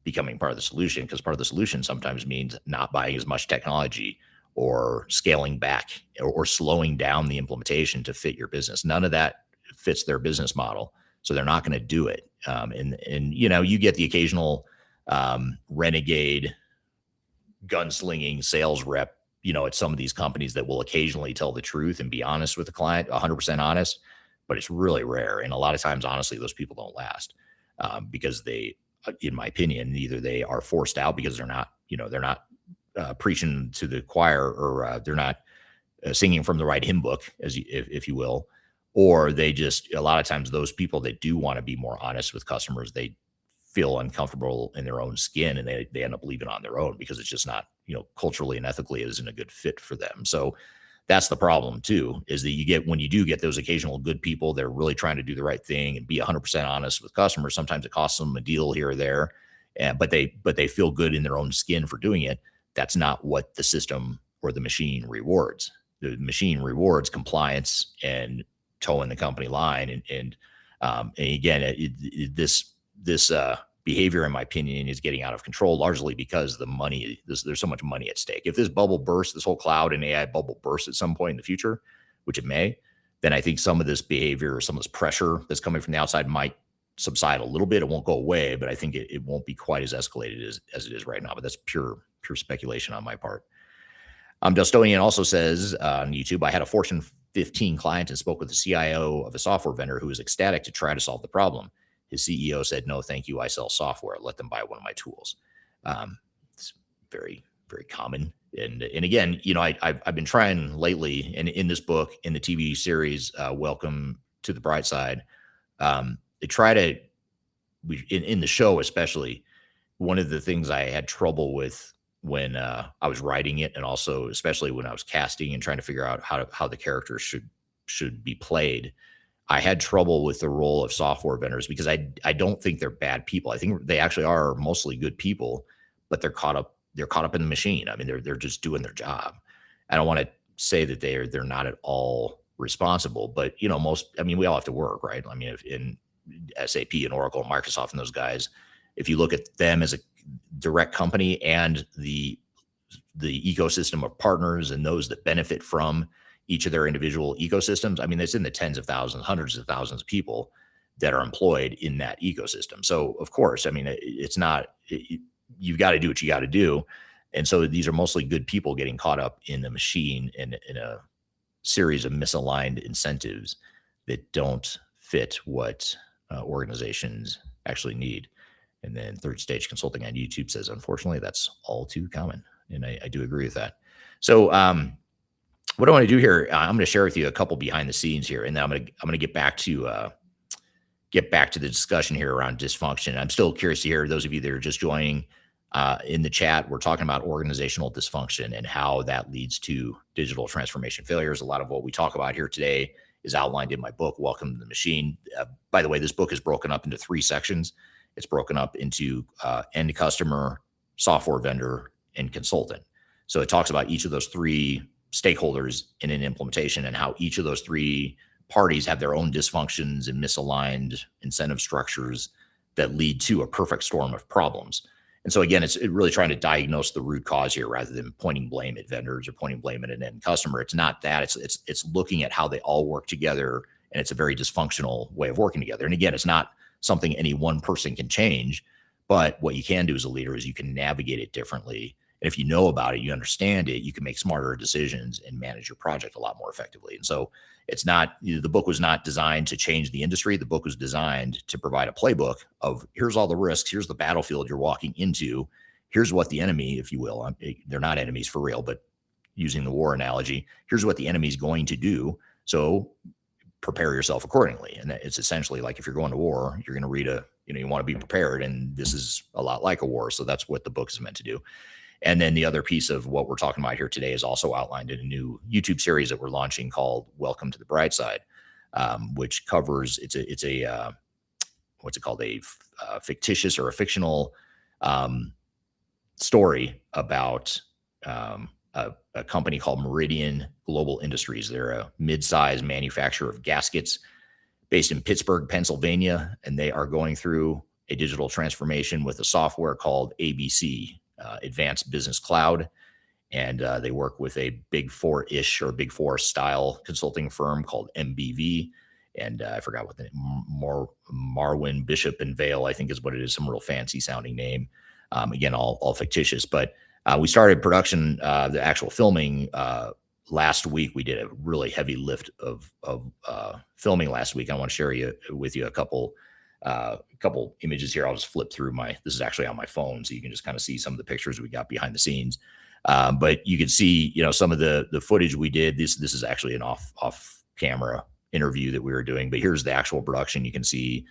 becoming part of the solution, because part of the solution sometimes means not buying as much technology or scaling back or slowing down the implementation to fit your business. None of that fits their business model. So they're not going to do it. And you get the occasional renegade gunslinging sales rep, at some of these companies that will occasionally tell the truth and be honest with the client, 100% honest, but it's really rare. And a lot of times, honestly, those people don't last because they, in my opinion, either they are forced out because they're not preaching to the choir, or they're not singing from the right hymn book, if you will, or they just, a lot of times those people that do want to be more honest with customers, they feel uncomfortable in their own skin, and they end up leaving on their own because it's just not, culturally and ethically isn't a good fit for them. So that's the problem too, is that when you do get those occasional good people, they're really trying to do the right thing and be 100% honest with customers. Sometimes it costs them a deal here or there, but they feel good in their own skin for doing it. That's not what the system or the machine rewards. The machine rewards compliance and towing the company line. And again, this behavior, in my opinion, is getting out of control, largely because there's so much money at stake. If this bubble bursts, this whole cloud and AI bubble bursts at some point in the future, which it may, then I think some of this behavior or some of this pressure that's coming from the outside might subside a little bit. It won't go away, but I think it won't be quite as escalated as it is right now. But that's pure speculation on my part. Dostonian also says on YouTube, I had a Fortune 15 client and spoke with the CIO of a software vendor who was ecstatic to try to solve the problem. His CEO said, no, thank you. I sell software. Let them buy one of my tools. It's very, very common. And again, I've been trying lately, and in this book, in the TV series, Welcome to the Bright Side, in the show especially, one of the things I had trouble with when I was writing it, and also especially when I was casting and trying to figure out how the characters should be played, I had trouble with the role of software vendors because I don't think they're bad people. I think they actually are mostly good people, but they're caught up in the machine. I mean, they're just doing their job. I don't want to say that they're not at all responsible, but I mean, we all have to work, right? I mean, if in SAP and Oracle and Microsoft and those guys, if you look at them as a direct company and the ecosystem of partners and those that benefit from each of their individual ecosystems, I mean, it's in the tens of thousands, hundreds of thousands of people that are employed in that ecosystem. So, of course, I mean, it's not, you've got to do what you got to do. And so these are mostly good people getting caught up in the machine in a series of misaligned incentives that don't fit what organizations actually need. And then Third Stage Consulting on YouTube says, unfortunately, that's all too common. And I do agree with that. So what I want to do here, I'm going to share with you a couple behind the scenes here, and then I'm going to get back to the discussion here around dysfunction. I'm still curious to hear those of you that are just joining in the chat. We're talking about organizational dysfunction and how that leads to digital transformation failures. A lot of what we talk about here today is outlined in my book, Welcome to the Machine. By the way, this book is broken up into 3 sections. It's broken up into end customer, software vendor, and consultant. So it talks about each of those 3 stakeholders in an implementation and how each of those 3 parties have their own dysfunctions and misaligned incentive structures that lead to a perfect storm of problems. And so again, it's really trying to diagnose the root cause here rather than pointing blame at vendors or pointing blame at an end customer. It's not that. It's looking at how they all work together, and it's a very dysfunctional way of working together. And again, it's not something any one person can change, but what you can do as a leader is you can navigate it differently. And if you know about it, you understand it, you can make smarter decisions and manage your project a lot more effectively. And so it's not, the book was not designed to change the industry. The book was designed to provide a playbook of here's all the risks. Here's the battlefield you're walking into. Here's what the enemy, if you will, they're not enemies for real, but using the war analogy, here's what the enemy is going to do. So prepare yourself accordingly. And it's essentially like if you're going to war, you're going to read you want to be prepared. And this is a lot like a war. So that's what the book is meant to do. And then the other piece of what we're talking about here today is also outlined in a new YouTube series that we're launching called Welcome to the Bright Side, which covers, it's a what's it called? A fictitious or a fictional story about a company called Meridian Global Industries. They're a mid-sized manufacturer of gaskets based in Pittsburgh, Pennsylvania, and they are going through a digital transformation with a software called ABC, Advanced Business Cloud. And they work with a Big Four-ish or Big Four style consulting firm called MBV. And I forgot what the name, Marwin Bishop and Vale, I think is what it is, some real fancy sounding name. Again, all fictitious, but we started production, the actual filming last week. We did a really heavy lift of filming last week. I want to share with you a couple images here. I'll just flip through this is actually on my phone, so you can just kind of see some of the pictures we got behind the scenes. But you can see, some of the footage we did. This is actually an off camera interview that we were doing, but here's the actual production. You can see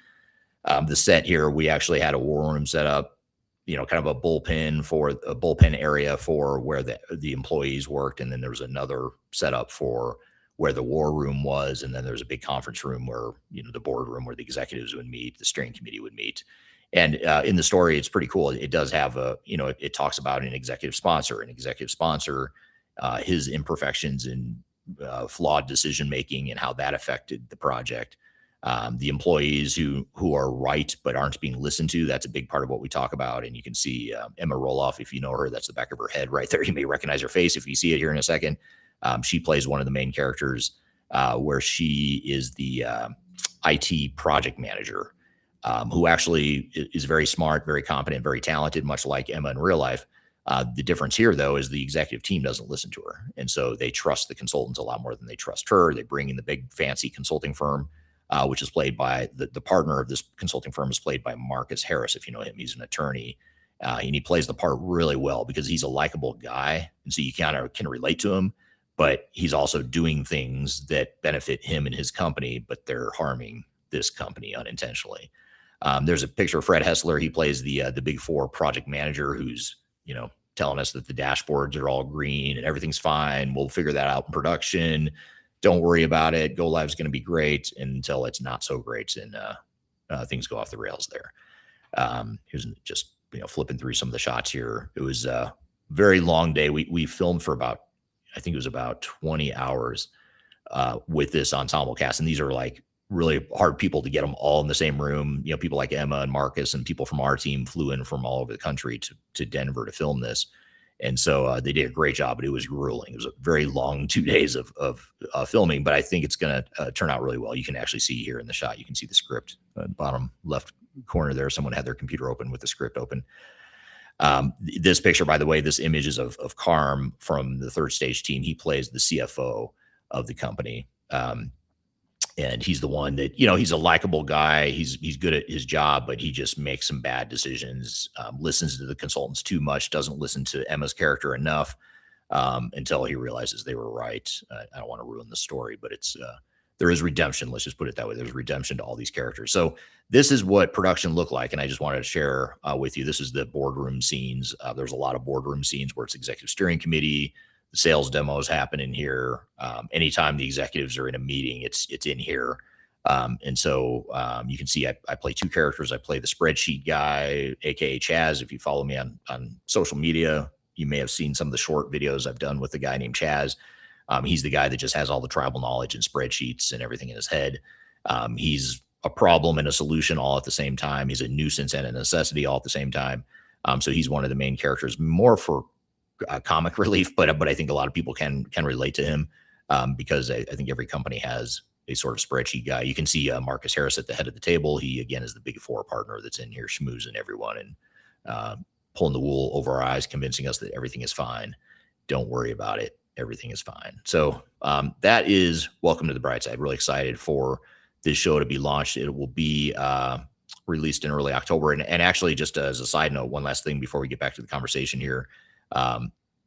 the set here. We actually had a war room set up, kind of a bullpen area for where the employees worked. And then there was another setup for where the war room was. And then there's a big conference room where, the boardroom where the executives would meet, the steering committee would meet. And in the story, it's pretty cool. It does have it talks about an executive sponsor, his imperfections and flawed decision-making and how that affected the project. The employees who are right but aren't being listened to, that's a big part of what we talk about. And you can see Emma Roloff, if you know her, that's the back of her head right there. You may recognize her face if you see it here in a second. She plays one of the main characters where she is the IT project manager who actually is very smart, very competent, very talented, much like Emma in real life. The difference here, though, is the executive team doesn't listen to her. And so they trust the consultants a lot more than they trust her. They bring in the big fancy consulting firm, which is played by the partner of this consulting firm is played by Marcus Harris. If you know him, he's an attorney. And he plays the part really well because he's a likable guy. And so you kind of can relate to him, but he's also doing things that benefit him and his company, but they're harming this company unintentionally. There's a picture of Fred Hessler. He plays the Big Four project manager who's, telling us that the dashboards are all green and everything's fine. We'll figure that out in production. Don't worry about it. Go live is going to be great until it's not so great, and things go off the rails there. Here's just flipping through some of the shots here. It was a very long day. We filmed for about, I think it was about 20 hours with this ensemble cast, and these are like really hard people to get them all in the same room. People like Emma and Marcus and people from our team flew in from all over the country to Denver to film this. And so they did a great job, but it was grueling. It was a very long 2 days of filming, but I think it's going to turn out really well. You can actually see here in the shot, you can see the script bottom left corner there. Someone had their computer open with the script open. This picture, by the way, this image is of Carm from the Third Stage team. He plays the CFO of the company. And he's the one that, he's a likable guy. He's good at his job, but he just makes some bad decisions, listens to the consultants too much, doesn't listen to Emma's character enough until he realizes they were right. I don't want to ruin the story, but there is redemption. Let's just put it that way. There's redemption to all these characters. So this is what production looked like. And I just wanted to share with you, this is the boardroom scenes. There's a lot of boardroom scenes where it's executive steering committee, the sales demos happen in here. Anytime the executives are in a meeting, it's in here. And so you can see I play two characters. I play the spreadsheet guy, AKA Chaz. If you follow me on social media, you may have seen some of the short videos I've done with a guy named Chaz. He's the guy that just has all the tribal knowledge and spreadsheets and everything in his head. He's a problem and a solution all at the same time. He's a nuisance and a necessity all at the same time. So he's one of the main characters, more for comic relief, but I think a lot of people can relate to him because I think every company has a sort of spreadsheet guy. You can see Marcus Harris at the head of the table. He, again, is the big four partner that's in here schmoozing everyone and pulling the wool over our eyes, convincing us that everything is fine. Don't worry about it. Everything is fine. So that is Welcome to the Bright Side. Really excited for this show to be launched. It will be released in early October. And actually, just as a side note, one last thing before we get back to the conversation here.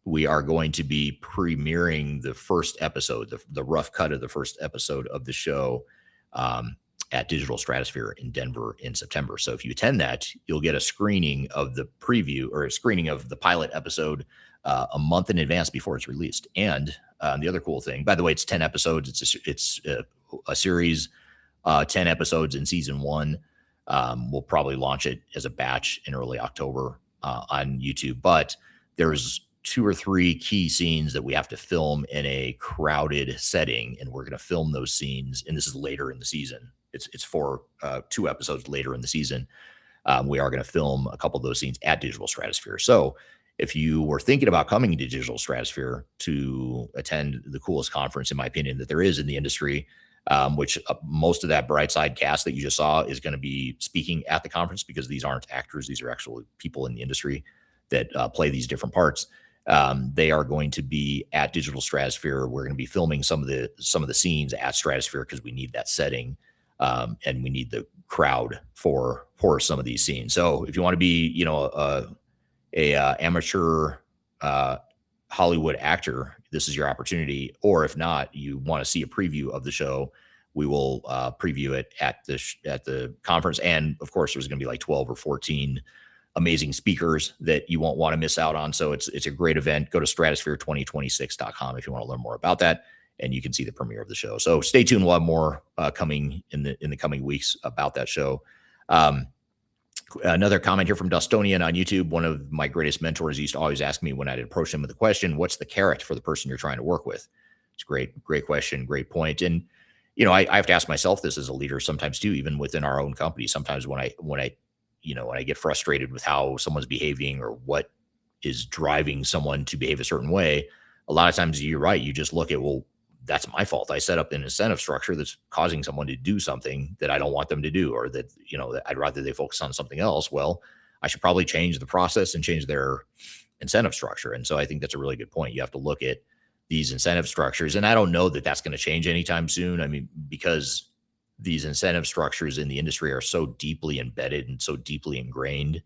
We are going to be premiering the first episode, the rough cut of the first episode of the show at Digital Stratosphere in Denver in September. So if you attend that, you'll get a screening of the preview or a screening of the pilot episode a month in advance before it's released. And the other cool thing, by the way, it's 10 episodes. It's a series, 10 episodes in season 1. We'll probably launch it as a batch in early October on YouTube, but there's 2 or 3 key scenes that we have to film in a crowded setting, and we're going to film those scenes. And this is later in the season. It's for 2 episodes later in the season. We are going to film a couple of those scenes at Digital Stratosphere. So if you were thinking about coming to Digital Stratosphere to attend the coolest conference, in my opinion, that there is in the industry, which most of that Brightside cast that you just saw is going to be speaking at the conference, because these aren't actors. These are actually people in the industry that play these different parts. They are going to be at Digital Stratosphere. We're going to be filming some of the scenes at Stratosphere because we need that setting, and we need the crowd for some of these scenes. So if you want to be, a amateur Hollywood actor, this is your opportunity. Or if not, you want to see a preview of the show, we will preview it at the conference. And of course, there's going to be like 12 or 14 amazing speakers that you won't want to miss out on. So it's a great event. Go to stratosphere2026.com if you want to learn more about that, and you can see the premiere of the show. So stay tuned. We'll have more coming in the coming weeks about that show. Another comment here from Dustonian on YouTube. One of my greatest mentors used to always ask me when I'd approach him with a question, what's the carrot for the person you're trying to work with? It's great question, great point. And, I have to ask myself this as a leader sometimes too, even within our own company. Sometimes when I get frustrated with how someone's behaving or what is driving someone to behave a certain way, a lot of times you're right. You just look at, well, that's my fault. I set up an incentive structure that's causing someone to do something that I don't want them to do, or that, that I'd rather they focus on something else. Well, I should probably change the process and change their incentive structure. And so I think that's a really good point. You have to look at these incentive structures. And I don't know that that's going to change anytime soon. I mean, because these incentive structures in the industry are so deeply embedded and so deeply ingrained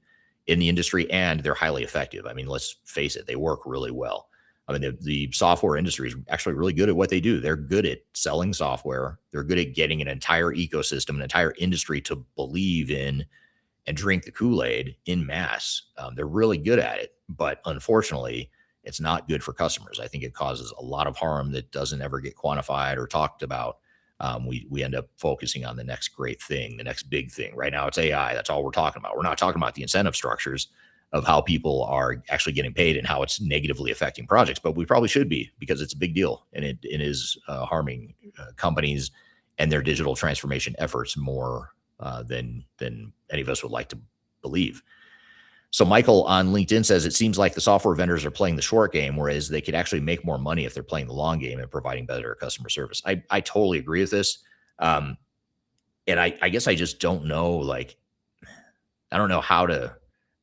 in the industry, and they're highly effective. I mean, let's face it, they work really well. I mean, the software industry is actually really good at what they do. They're good at selling software. They're good at getting an entire ecosystem, an entire industry to believe in and drink the Kool-Aid in mass. They're really good at it. But unfortunately, It's not good for customers. I think it causes a lot of harm that doesn't ever get quantified or talked about. We end up focusing on the next great thing, the next big thing. Right now, it's AI. That's all we're talking about. We're not talking about the incentive structures of how people are actually getting paid and how it's negatively affecting projects. But we probably should be, because it's a big deal, and it is harming companies and their digital transformation efforts more than any of us would like to believe. So Michael on LinkedIn says it seems like the software vendors are playing the short game, whereas they could actually make more money if they're playing the long game and providing better customer service. I totally agree with this. Um, and I guess I just don't know, like, I don't know how to,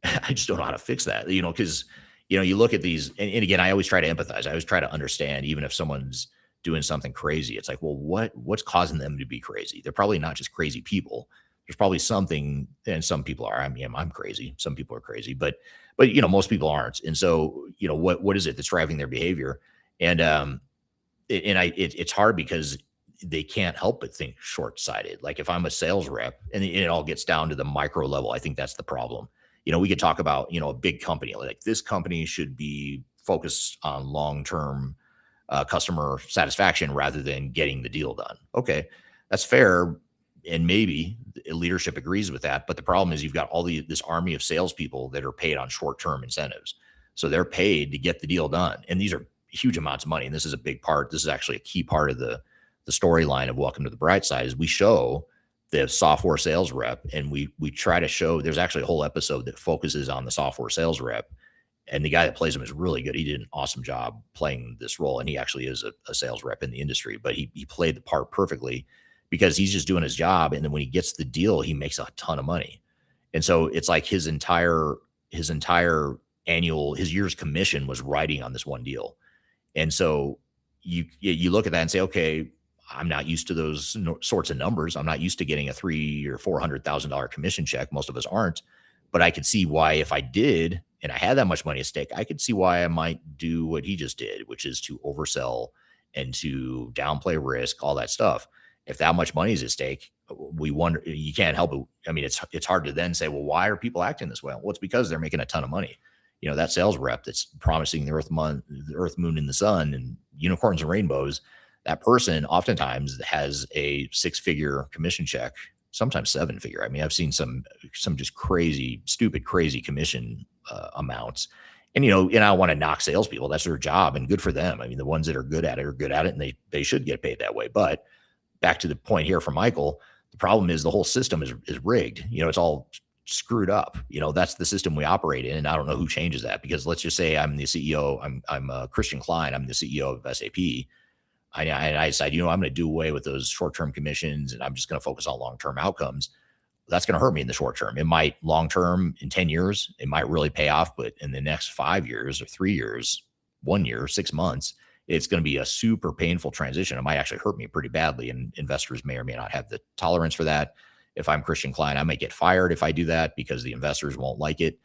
I just don't know how to fix that, because, you look at these, and again, I always try to empathize. I always try to understand, even if someone's doing something crazy, it's like, well, what's causing them to be crazy? They're probably not just crazy people. There's probably something, and some people are. I mean, I'm crazy. Some people are crazy, but most people aren't. And so, what is it that's driving their behavior? And it's hard because they can't help but think short-sighted. Like, if I'm a sales rep, and it all gets down to the micro level, I think that's the problem. We could talk about, a big company, like this company should be focused on long-term customer satisfaction rather than getting the deal done. Okay, that's fair. And maybe leadership agrees with that. But the problem is you've got this army of salespeople that are paid on short-term incentives. So they're paid to get the deal done. And these are huge amounts of money. And this is a big part. This is actually a key part of the storyline of Welcome to the Bright Side, is we show the software sales rep, and we try to show, there's actually a whole episode that focuses on the software sales rep. And the guy that plays him is really good. He did an awesome job playing this role. And he actually is a sales rep in the industry, but he played the part perfectly, because he's just doing his job. And then when he gets the deal, he makes a ton of money. And so it's like his entire his year's commission was riding on this one deal. And so you look at that and say, okay, I'm not used to those sorts of numbers. I'm not used to getting a $300,000 or $400,000 commission check. Most of us aren't, but I could see why, if I did, and I had that much money at stake, I could see why I might do what he just did, which is to oversell and to downplay risk, all that stuff. If that much money is at stake, we wonder, you can't help it. I mean, it's hard to then say, well, why are people acting this way? Well, it's because they're making a ton of money. That sales rep that's promising the earth, moon, and the sun, and unicorns and rainbows, that person oftentimes has a 6-figure commission check, sometimes 7-figure. I mean, I've seen some just crazy, stupid, crazy commission amounts. And, and I don't want to knock salespeople. That's their job, and good for them. I mean, the ones that are good at it are good at it, and they should get paid that way. But back to the point here from Michael, the problem is the whole system is rigged. It's all screwed up. That's the system we operate in. And I don't know who changes that, because let's just say I'm the CEO. I'm Christian Klein. I'm the CEO of SAP. And I decide, I'm going to do away with those short-term commissions, and I'm just going to focus on long-term outcomes. That's going to hurt me in the short term. It might long-term, in 10 years, it might really pay off. But in the next 5 years or 3 years, 1 year, 6 months, it's going to be a super painful transition. It might actually hurt me pretty badly, and investors may or may not have the tolerance for that. If I'm Christian Klein, I might get fired if I do that, because the investors won't like it.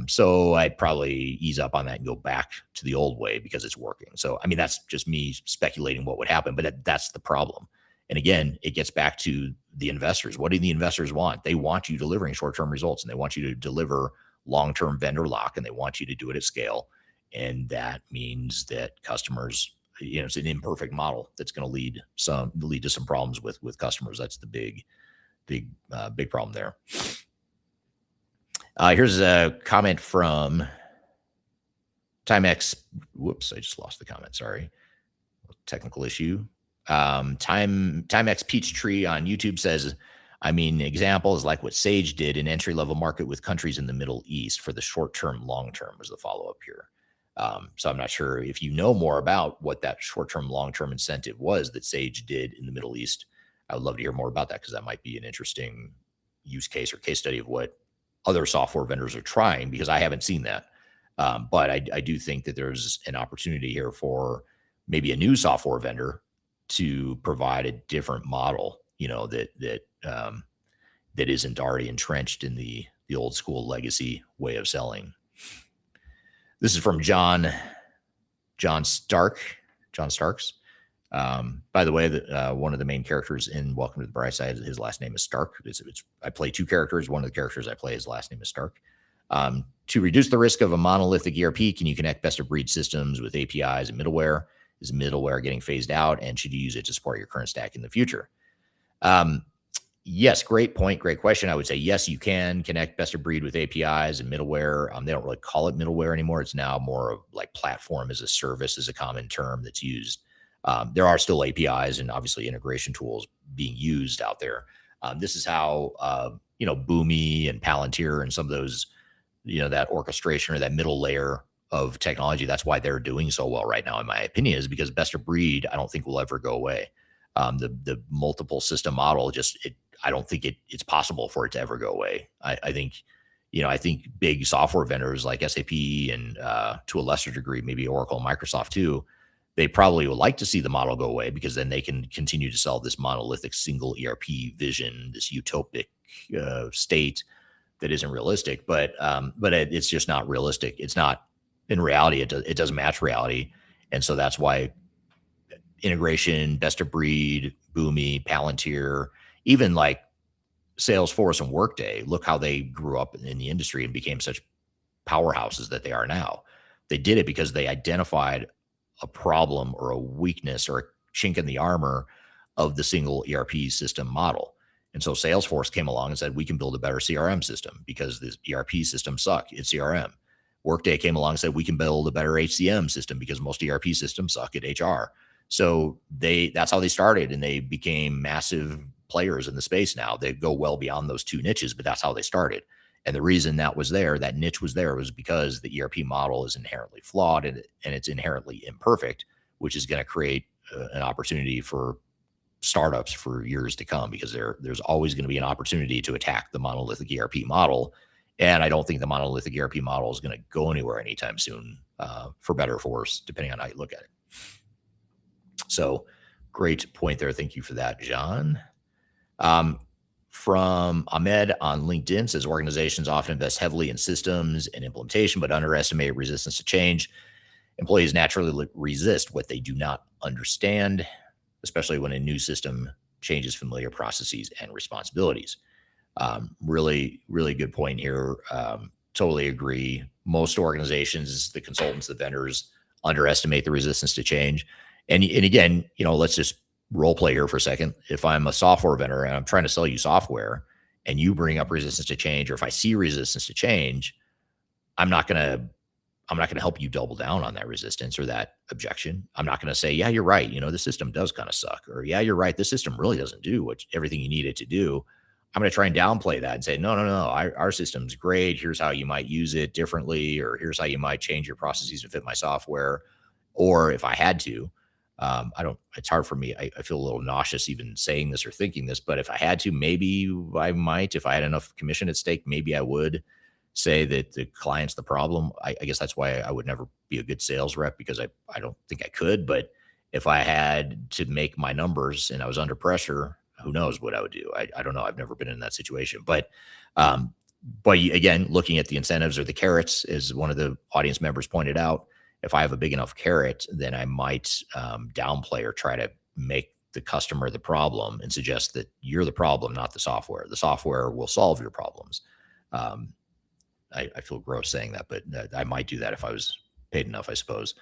So I'd probably ease up on that and go back to the old way because it's working. So, I mean, that's just me speculating what would happen, but that's the problem. And again, it gets back to the investors. What do the investors want? They want you delivering short-term results, and they want you to deliver long-term vendor lock, and they want you to do it at scale. And that means that customers, it's an imperfect model that's going to lead to some problems with customers. That's the big problem there. Here's a comment from Timex. Whoops, I just lost the comment. Sorry. Technical issue. Timex Peachtree on YouTube says, example is like what Sage did in entry-level market with countries in the Middle East for the short-term, long-term, was the follow-up here. So I'm not sure if you know more about what that short-term, long-term incentive was that Sage did in the Middle East. I would love to hear more about that, because that might be an interesting use case or case study of what other software vendors are trying, because I haven't seen that. But I do think that there's an opportunity here for maybe a new software vendor to provide a different model, that isn't already entrenched in the old school legacy way of selling. This is from John Starks. By the way, one of the main characters in Welcome to the Bright Side, his last name is Stark. I play 2 characters. One of the characters I play, his last name is Stark. To reduce the risk of a monolithic ERP, can you connect best of breed systems with APIs and middleware? Is middleware getting phased out, and should you use it to support your current stack in the future? Um, yes, great point, great question. I would say yes, you can connect best of breed with APIs and middleware. They don't really call it middleware anymore. It's now more of like platform as a service is a common term that's used. There are still APIs and obviously integration tools being used out there. This is how Boomi and Palantir and some of those that orchestration or that middle layer of technology. That's why they're doing so well right now, in my opinion, is because best of breed, I don't think will ever go away. The multiple system model, I don't think it's possible for it to ever go away. I think, I think big software vendors like SAP and to a lesser degree, maybe Oracle and Microsoft too, they probably would like to see the model go away because then they can continue to sell this monolithic single ERP vision, this utopic state that isn't realistic, but it's just not realistic. It's not in reality. It doesn't match reality. And so that's why integration, best of breed, Boomi, Palantir, even like Salesforce and Workday, look how they grew up in the industry and became such powerhouses that they are now. They did it because they identified a problem or a weakness or a chink in the armor of the single ERP system model. And so Salesforce came along and said, we can build a better CRM system because the ERP systems suck. It's CRM. Workday came along and said, we can build a better HCM system because most ERP systems suck at HR. So that's how they started, and they became massive players in the space now. They go well beyond those two niches, but that's how they started. And the reason that niche was there was because the ERP model is inherently flawed and it's inherently imperfect, which is going to create an opportunity for startups for years to come, because there's always going to be an opportunity to attack the monolithic ERP model. And I don't think the monolithic ERP model is going to go anywhere anytime soon, for better or for worse, depending on how you look at it. So great point there. Thank you for that, John. From Ahmed on LinkedIn says organizations often invest heavily in systems and implementation, but underestimate resistance to change. Employees naturally resist what they do not understand, especially when a new system changes familiar processes and responsibilities. Really, really good point here. Totally agree. Most organizations, the consultants, the vendors, underestimate the resistance to change. And again, let's just role play here for a second. If I'm a software vendor and I'm trying to sell you software and you bring up resistance to change, or if I see resistance to change, I'm not going to help you double down on that resistance or that objection. I'm not going to say, yeah, you're right. The system does kind of suck, or yeah, you're right. This system really doesn't do everything you need it to do. I'm going to try and downplay that and say, no, our system's great. Here's how you might use it differently, or here's how you might change your processes to fit my software. Or if I had to, it's hard for me. I feel a little nauseous even saying this or thinking this, but if I had to, maybe I might, if I had enough commission at stake, maybe I would say that the client's the problem. I guess that's why I would never be a good sales rep, because I don't think I could. But if I had to make my numbers and I was under pressure, who knows what I would do? I don't know. I've never been in that situation. But again, looking at the incentives or the carrots, as one of the audience members pointed out, if I have a big enough carrot, then I might downplay or try to make the customer the problem and suggest that you're the problem, not the software. The software will solve your problems. I feel gross saying that, but I might do that if I was paid enough, I suppose.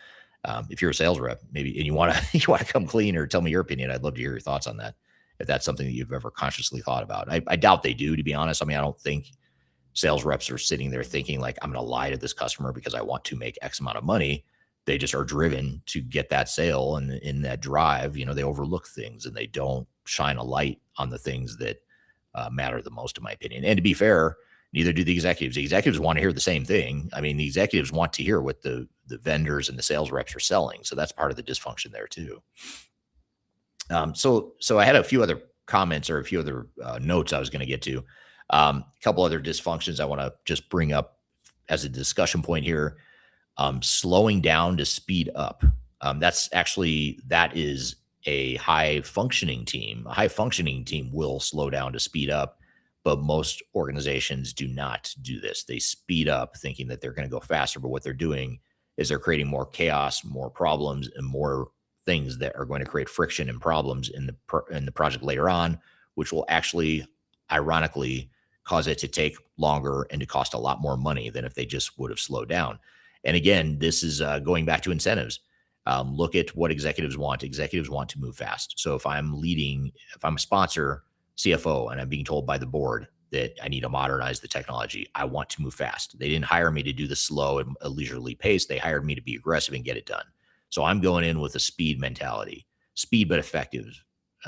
If you're a sales rep, maybe, and you want to come clean or tell me your opinion, I'd love to hear your thoughts on that, if that's something that you've ever consciously thought about. I doubt they do, to be honest. I mean, I don't think sales reps are sitting there thinking like, I'm going to lie to this customer because I want to make X amount of money. They just are driven to get that sale. And in that drive, they overlook things and they don't shine a light on the things that matter the most, in my opinion. And to be fair, neither do the executives. The executives want to hear the same thing. I mean, the executives want to hear what the vendors and the sales reps are selling. So that's part of the dysfunction there too. So I had a few other comments or a few other notes I was going to get to. A couple other dysfunctions I want to just bring up as a discussion point here. Slowing down to speed up. That is a high functioning team. A high functioning team will slow down to speed up, but most organizations do not do this. They speed up thinking that they're going to go faster, but what they're doing is they're creating more chaos, more problems, and more things that are going to create friction and problems in the project later on, which will actually, ironically, cause it to take longer and to cost a lot more money than if they just would have slowed down. And again, this is going back to incentives. Look at what executives want. Executives want to move fast. So if I'm a sponsor, CFO, and I'm being told by the board that I need to modernize the technology, I want to move fast. They didn't hire me to do the slow and a leisurely pace. They hired me to be aggressive and get it done. So I'm going in with a speed mentality, speed but effective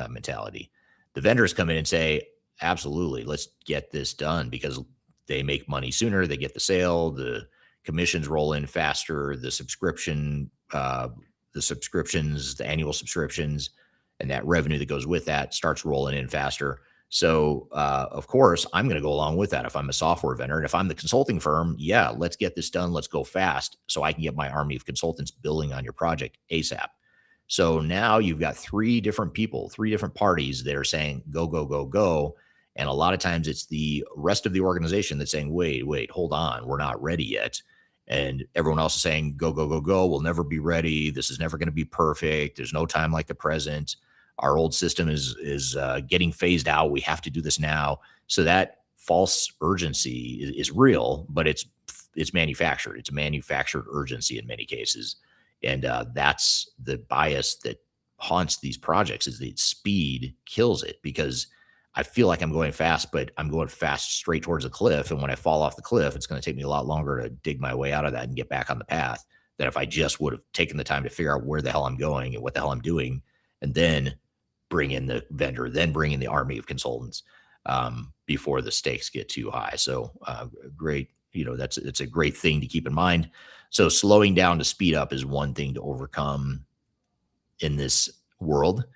mentality. The vendors come in and say, absolutely, let's get this done because they make money sooner. They get the sale, the commissions roll in faster, the subscriptions, the annual subscriptions, and that revenue that goes with that starts rolling in faster. So, of course, I'm going to go along with that if I'm a software vendor. And if I'm the consulting firm, yeah, let's get this done. Let's go fast so I can get my army of consultants building on your project ASAP. So now you've got three different people, three different parties that are saying, go, go, go, go. And a lot of times it's the rest of the organization that's saying, wait, hold on, we're not ready yet. And everyone else is saying, go, go, go, go. We'll never be ready. This is never going to be perfect. There's no time like the present. Our old system is getting phased out. We have to do this now. So that false urgency is real, but it's manufactured. It's a manufactured urgency in many cases. And that's the bias that haunts these projects is that speed kills it because I feel like I'm going fast, but I'm going fast straight towards a cliff. And when I fall off the cliff, it's going to take me a lot longer to dig my way out of that and get back on the path than if I just would have taken the time to figure out where the hell I'm going and what the hell I'm doing, and then bring in the vendor, then bring in the army of consultants before the stakes get too high. So great, it's a great thing to keep in mind. So slowing down to speed up is one thing to overcome in this world.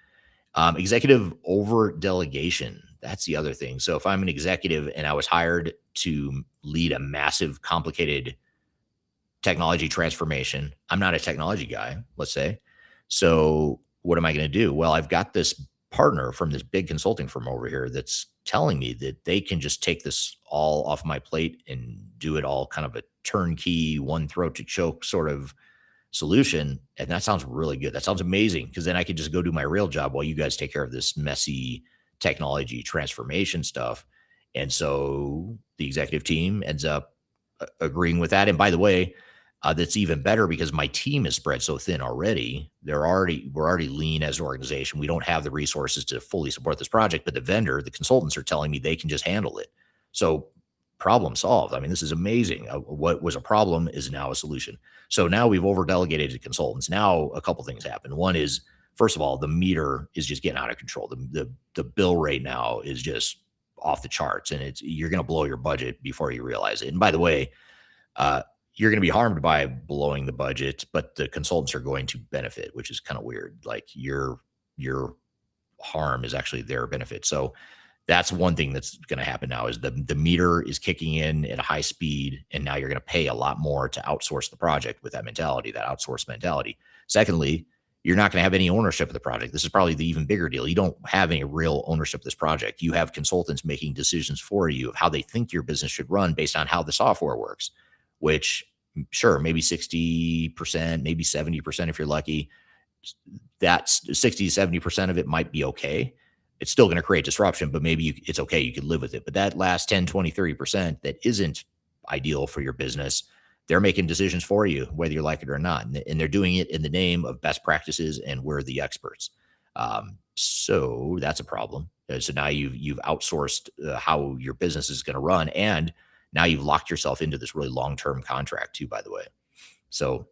Executive over delegation. That's the other thing. So if I'm an executive and I was hired to lead a massive, complicated technology transformation, I'm not a technology guy, let's say. So what am I going to do? Well, I've got this partner from this big consulting firm over here that's telling me that they can just take this all off my plate and do it all kind of a turnkey, one throat to choke sort of solution. And that sounds really good. That sounds amazing because then I could just go do my real job while you guys take care of this messy technology transformation stuff. And so the executive team ends up agreeing with that. And by the way, that's even better because my team is spread so thin already. We're already lean as an organization. We don't have the resources to fully support this project, but the consultants are telling me they can just handle it. So problem solved. I mean, this is amazing. What was a problem is now a solution. So now we've over delegated to consultants. Now a couple things happen. One is, first of all, the meter is just getting out of control. The bill rate now is just off the charts, and you're going to blow your budget before you realize it. And by the way, you're going to be harmed by blowing the budget, but the consultants are going to benefit, which is kind of weird. Like your harm is actually their benefit. So that's one thing that's going to happen now is the meter is kicking in at a high speed, and now you're going to pay a lot more to outsource the project with that mentality, that outsource mentality. Secondly, you're not going to have any ownership of the project. This is probably the even bigger deal. You don't have any real ownership of this project. You have consultants making decisions for you of how they think your business should run based on how the software works, which sure, maybe 60%, maybe 70% if you're lucky. That's 60 to 70% of it might be okay. It's still going to create disruption, but maybe it's okay. You could live with it. But that last 10, 20, 30% that isn't ideal for your business, they're making decisions for you, whether you like it or not. And they're doing it in the name of best practices, and we're the experts. So that's a problem. So now you've outsourced how your business is going to run, and now you've locked yourself into this really long-term contract too, by the way. So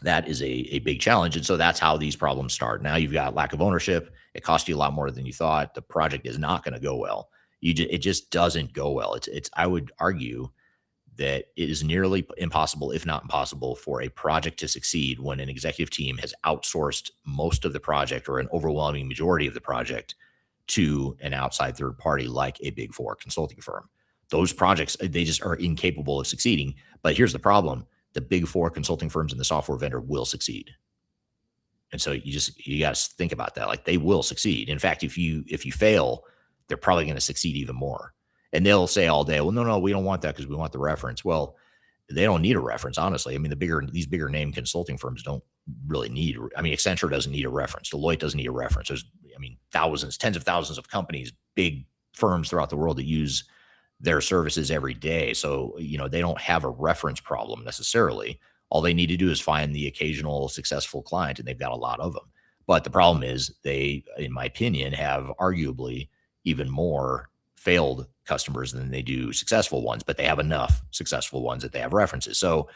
that is a big challenge. And so that's how these problems start. Now you've got lack of ownership. It cost you a lot more than you thought. The project is not going to go well. It just doesn't go well. I would argue that it is nearly impossible, if not impossible, for a project to succeed when an executive team has outsourced most of the project or an overwhelming majority of the project to an outside third party like a Big Four consulting firm. Those projects, they just are incapable of succeeding. But here's the problem. The Big Four consulting firms and the software vendor will succeed. And so you got to think about that. Like, they will succeed. In fact, if you fail, they're probably going to succeed even more. And they'll say all day, well, no, we don't want that because we want the reference. Well, they don't need a reference, honestly. I mean, these bigger name consulting firms don't really need, Accenture doesn't need a reference. Deloitte doesn't need a reference. There's, tens of thousands of companies, big firms throughout the world that use their services every day. So, they don't have a reference problem necessarily. All they need to do is find the occasional successful client, and they've got a lot of them. But the problem is they, in my opinion, have arguably even more failed customers than they do successful ones, but they have enough successful ones that they have references. So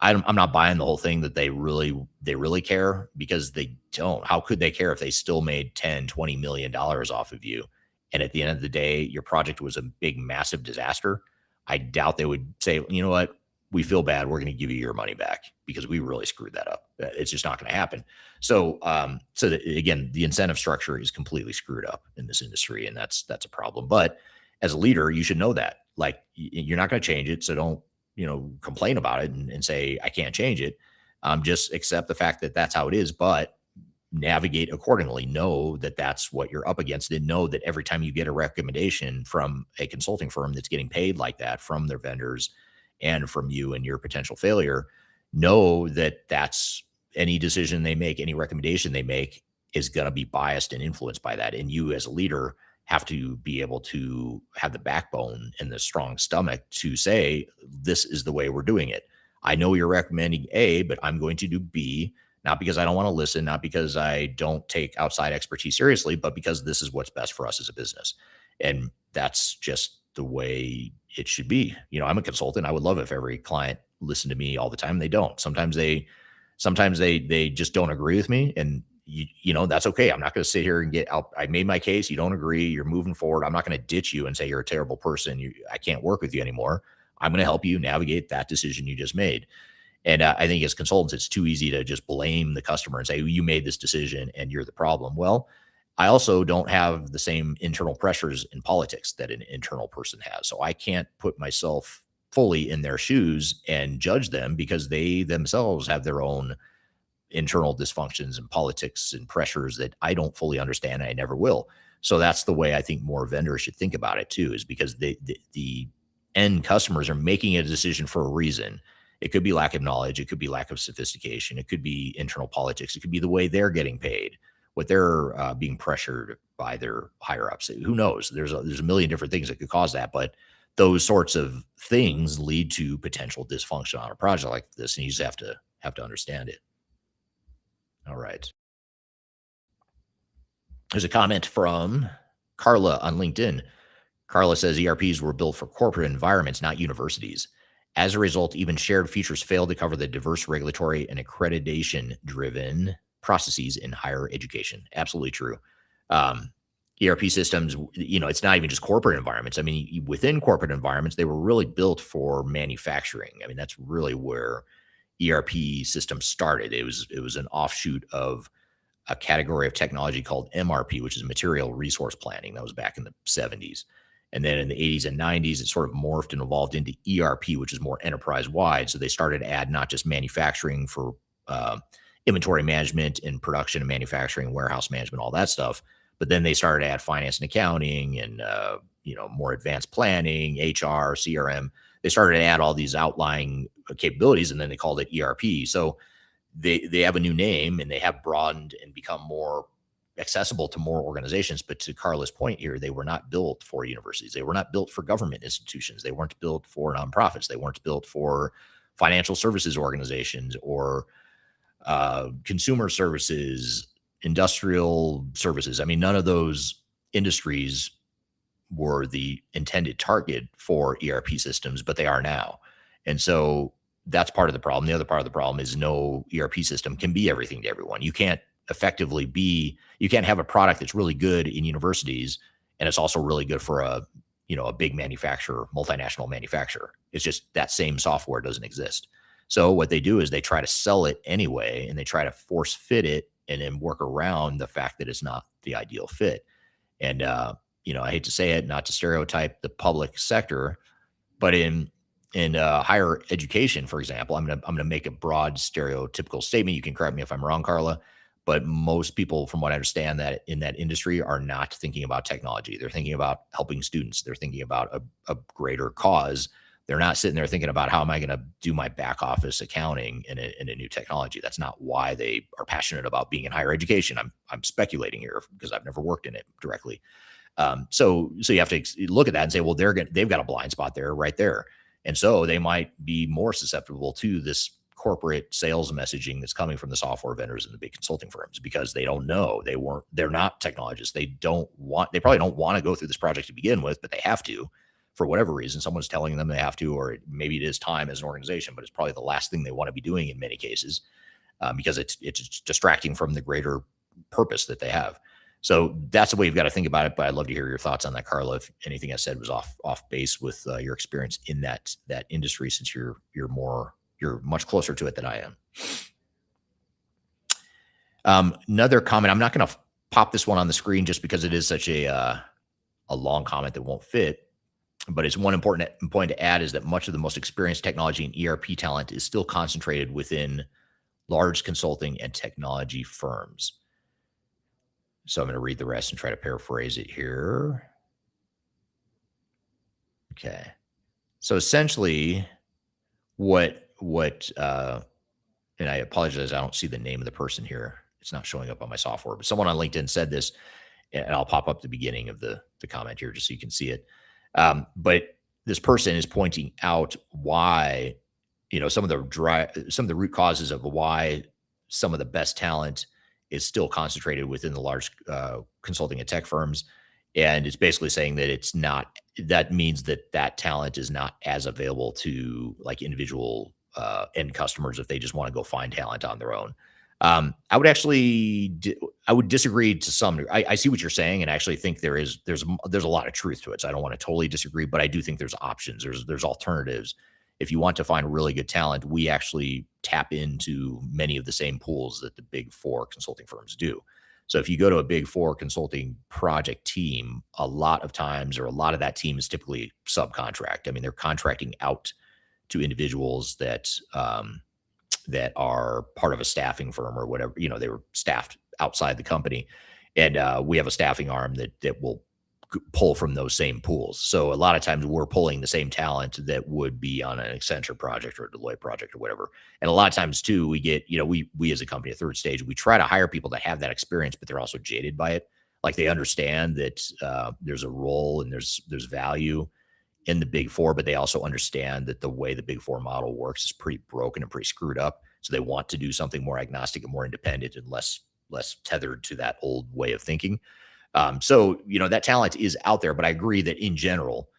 I'm not buying the whole thing that they really care, because they don't. How could they care if they still made 10, $20 million off of you? And at the end of the day, your project was a big, massive disaster. I doubt they would say, you know what, we feel bad. We're going to give you your money back because we really screwed that up. It's just not going to happen. Again, the incentive structure is completely screwed up in this industry, and that's a problem. But as a leader, you should know that. Like, you're not going to change it, so don't complain about it and say, I can't change it. Just accept the fact that that's how it is, but navigate accordingly. Know that that's what you're up against, and know that every time you get a recommendation from a consulting firm that's getting paid like that from their vendors and from you and your potential failure, know that that's any decision they make, any recommendation they make is going to be biased and influenced by that. And you, as a leader, have to be able to have the backbone and the strong stomach to say, this is the way we're doing it. I know you're recommending A, but I'm going to do B, not because I don't want to listen, not because I don't take outside expertise seriously, but because this is what's best for us as a business. And that's just the way it should be. I'm a consultant. I would love if every client listened to me all the time. They don't. Sometimes they just don't agree with me, and that's okay. I'm not going to sit here and I made my case. You don't agree. You're moving forward. I'm not going to ditch you and say you're a terrible person. I can't work with you anymore. I'm going to help you navigate that decision you just made. And I think as consultants, it's too easy to just blame the customer and say, you made this decision and you're the problem. Well, I also don't have the same internal pressures in politics that an internal person has. So I can't put myself fully in their shoes and judge them, because they themselves have their own internal dysfunctions and politics and pressures that I don't fully understand, and I never will. So that's the way I think more vendors should think about it too, is because the end customers are making a decision for a reason. It could be lack of knowledge. It could be lack of sophistication. It could be internal politics. It could be the way they're getting paid, what they're being pressured by their higher ups. Who knows? There's a million different things that could cause that, but those sorts of things lead to potential dysfunction on a project like this, and you just have to understand it. All right. There's a comment from Carla on LinkedIn. Carla says ERPs were built for corporate environments, not universities. As a result, even shared features fail to cover the diverse regulatory and accreditation driven processes in higher education. Absolutely true. Um, ERP systems, it's not even just corporate environments. I mean, within corporate environments, they were really built for manufacturing. I mean, that's really where ERP systems started. It was an offshoot of a category of technology called MRP, which is material resource planning. That was back in the 70s. And then in the 80s and 90s, it sort of morphed and evolved into ERP, which is more enterprise wide. So they started to add not just manufacturing for inventory management and production and manufacturing, warehouse management, all that stuff. But then they started to add finance and accounting and more advanced planning, HR, CRM. They started to add all these outlying capabilities, and then they called it ERP. So they have a new name, and they have broadened and become more accessible to more organizations. But to Carla's point here, they were not built for universities. They were not built for government institutions. They weren't built for nonprofits. They weren't built for financial services organizations or consumer services, industrial services. I mean, none of those industries were the intended target for ERP systems, but they are now. And so that's part of the problem. The other part of the problem is no ERP system can be everything to everyone. You can't have a product that's really good in universities and it's also really good for a big manufacturer, multinational manufacturer. It's just that same software doesn't exist. So what they do is they try to sell it anyway, and they try to force fit it and then work around the fact that it's not the ideal fit. And I hate to say it, not to stereotype the public sector, but in higher education, for example, I'm gonna make a broad stereotypical statement. You can correct me if I'm wrong, Carla, but most people, from what I understand, that in that industry are not thinking about technology. They're thinking about helping students. They're thinking about a greater cause. They're not sitting there thinking about how am I going to do my back office accounting in a new technology. That's not why they are passionate about being in higher education. I'm speculating here because I've never worked in it directly. So you have to look at that and say, well, they've got a blind spot there, right there, and so they might be more susceptible to this corporate sales messaging that's coming from the software vendors and the big consulting firms because they don't know, they're not technologists. They probably don't want to go through this project to begin with, but they have to for whatever reason. Someone's telling them they have to, or maybe it is time as an organization, but it's probably the last thing they want to be doing in many cases because it's distracting from the greater purpose that they have. So that's the way you've got to think about it. But I'd love to hear your thoughts on that, Carla. If anything I said was off base with your experience in that industry, since you're much closer to it than I am. Another comment. I'm not going to pop this one on the screen just because it is such a long comment that won't fit. But it's one important point to add is that much of the most experienced technology and ERP talent is still concentrated within large consulting and technology firms. So I'm going to read the rest and try to paraphrase it here. Okay. So essentially what and I apologize, I don't see the name of the person here. It's not showing up on my software, but someone on LinkedIn said this, and I'll pop up the beginning of the comment here just so you can see it. But this person is pointing out why, some of the root causes of why some of the best talent is still concentrated within the large consulting and tech firms. And it's basically saying that that means that talent is not as available to like individual end customers if they just want to go find talent on their own. I would disagree to some degree. I see what you're saying, and I actually think there's a lot of truth to it. So I don't want to totally disagree, but I do think there's options. There's alternatives. If you want to find really good talent, we actually tap into many of the same pools that the big four consulting firms do. So if you go to a big four consulting project team, a lot of that team is typically subcontract. I mean, they're contracting out to individuals that are part of a staffing firm or whatever. They were staffed outside the company, and we have a staffing arm that will pull from those same pools. So a lot of times we're pulling the same talent that would be on an Accenture project or a Deloitte project or whatever. And a lot of times too, we get, we as a company at Third Stage, we try to hire people that have that experience, but they're also jaded by it. Like they understand that there's a role and there's value in the big four, but they also understand that the way the big four model works is pretty broken and pretty screwed up. So they want to do something more agnostic and more independent and less tethered to that old way of thinking. So that talent is out there, but I agree that in general,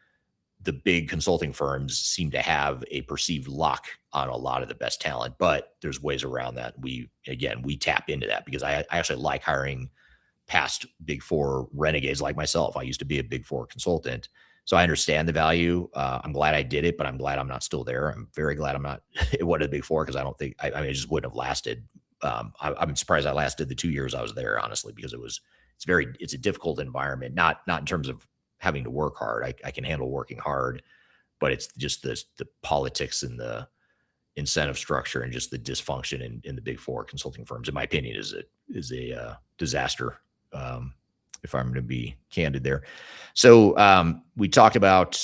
the big consulting firms seem to have a perceived lock on a lot of the best talent, but there's ways around that. We tap into that because I actually like hiring past big four renegades like myself. I used to be a big four consultant, so I understand the value. I'm glad I did it, but I'm glad I'm not still there. I'm very glad I'm not at one of the big four because I don't think, I mean, it just wouldn't have lasted. I'm surprised I lasted the 2 years I was there, honestly, because it's a difficult environment, not in terms of having to work hard. I can handle working hard, but it's just the politics and the incentive structure and just the dysfunction in the big four consulting firms, in my opinion, is a disaster. If I'm going to be candid there. So we talked about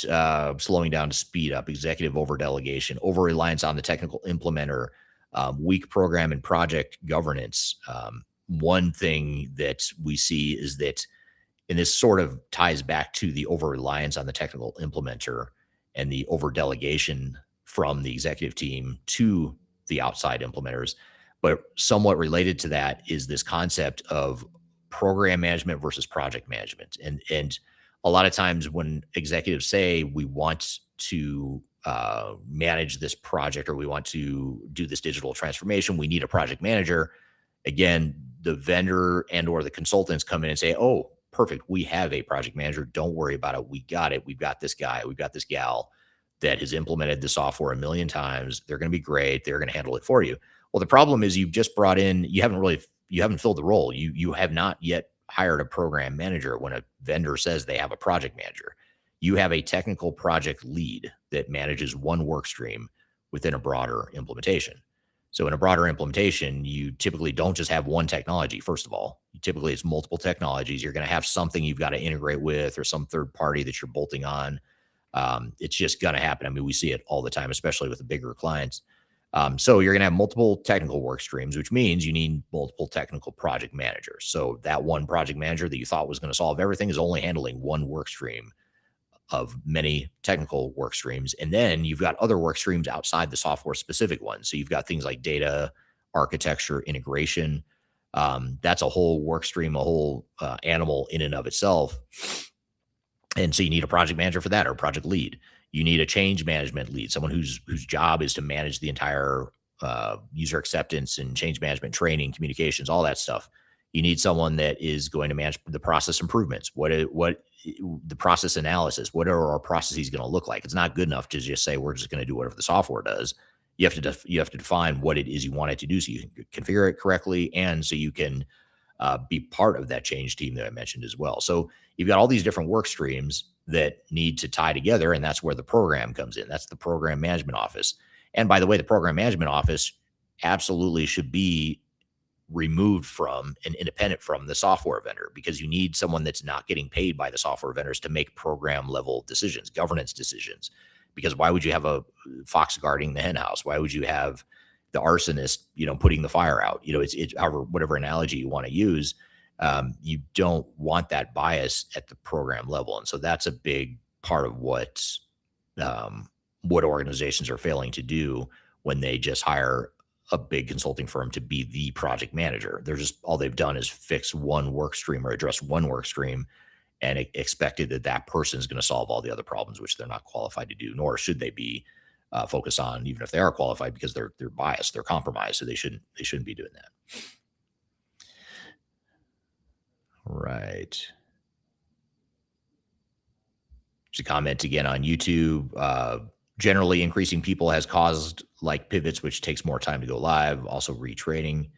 slowing down to speed up, executive over delegation, over reliance on the technical implementer, weak program and project governance. One thing that we see is that, and this sort of ties back to the over reliance on the technical implementer and the over delegation from the executive team to the outside implementers. But somewhat related to that is this concept of program management versus project management. And a lot of times when executives say we want to manage this project or we want to do this digital transformation, we need a project manager. Again, the vendor and or the consultants come in and say, oh, perfect, we have a project manager. Don't worry about it. We got it. We've got this guy. We've got this gal that has implemented the software a million times. They're going to be great. They're going to handle it for you. Well, the problem is you've just brought in, you haven't filled the role. You have not yet hired a program manager when a vendor says they have a project manager. You have a technical project lead that manages one work stream within a broader implementation. So in a broader implementation, you typically don't just have one technology. First of all, typically it's multiple technologies. You're going to have something you've got to integrate with or some third party that you're bolting on. It's just going to happen. I mean, we see it all the time, especially with the bigger clients. So you're going to have multiple technical work streams, which means you need multiple technical project managers. So that one project manager that you thought was going to solve everything is only handling one work stream of many technical work streams. And then you've got other work streams outside the software specific ones. So you've got things like data, architecture, integration. That's a whole work stream, a whole animal in and of itself. And so you need a project manager for that, or a project lead. You need a change management lead, someone whose job is to manage the entire user acceptance and change management training, communications, all that stuff. You need someone that is going to manage the process improvements. What the process analysis? What are our processes going to look like? It's not good enough to just say we're just going to do whatever the software does. You have to you have to define what it is you want it to do, so you can configure it correctly, and so you can be part of that change team that I mentioned as well. So you've got all these different work streams that need to tie together, and that's where the program comes in. That's the program management office. And by the way, the program management office absolutely should be removed from and independent from the software vendor, because you need someone that's not getting paid by the software vendors to make program level decisions, governance decisions. Because why would you have a fox guarding the hen house? Why would you have the arsonist, putting the fire out? It's however, whatever analogy you want to use. You don't want that bias at the program level. And so that's a big part of what organizations are failing to do when they just hire a big consulting firm to be the project manager. They're just, all they've done is fix one work stream or address one work stream, and expected that person is going to solve all the other problems, which they're not qualified to do, nor should they be focused on, even if they are qualified, because they're biased, they're compromised, so they shouldn't be doing that. Right. Just a comment again on YouTube. Generally, increasing people has caused like pivots, which takes more time to go live. Also, retraining.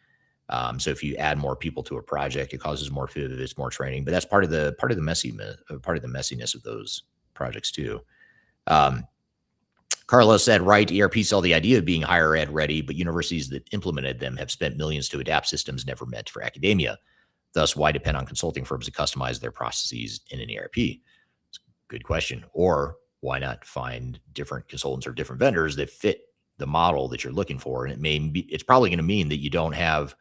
So if you add more people to a project, it causes more pivots, more training. But that's part of the messiness of those projects too. Carlos said, right, ERP sell the idea of being higher ed ready, but universities that implemented them have spent millions to adapt systems never meant for academia. Thus, why depend on consulting firms to customize their processes in an ERP? It's a good question. Or why not find different consultants or different vendors that fit the model that you're looking for? And it's probably going to mean that you don't have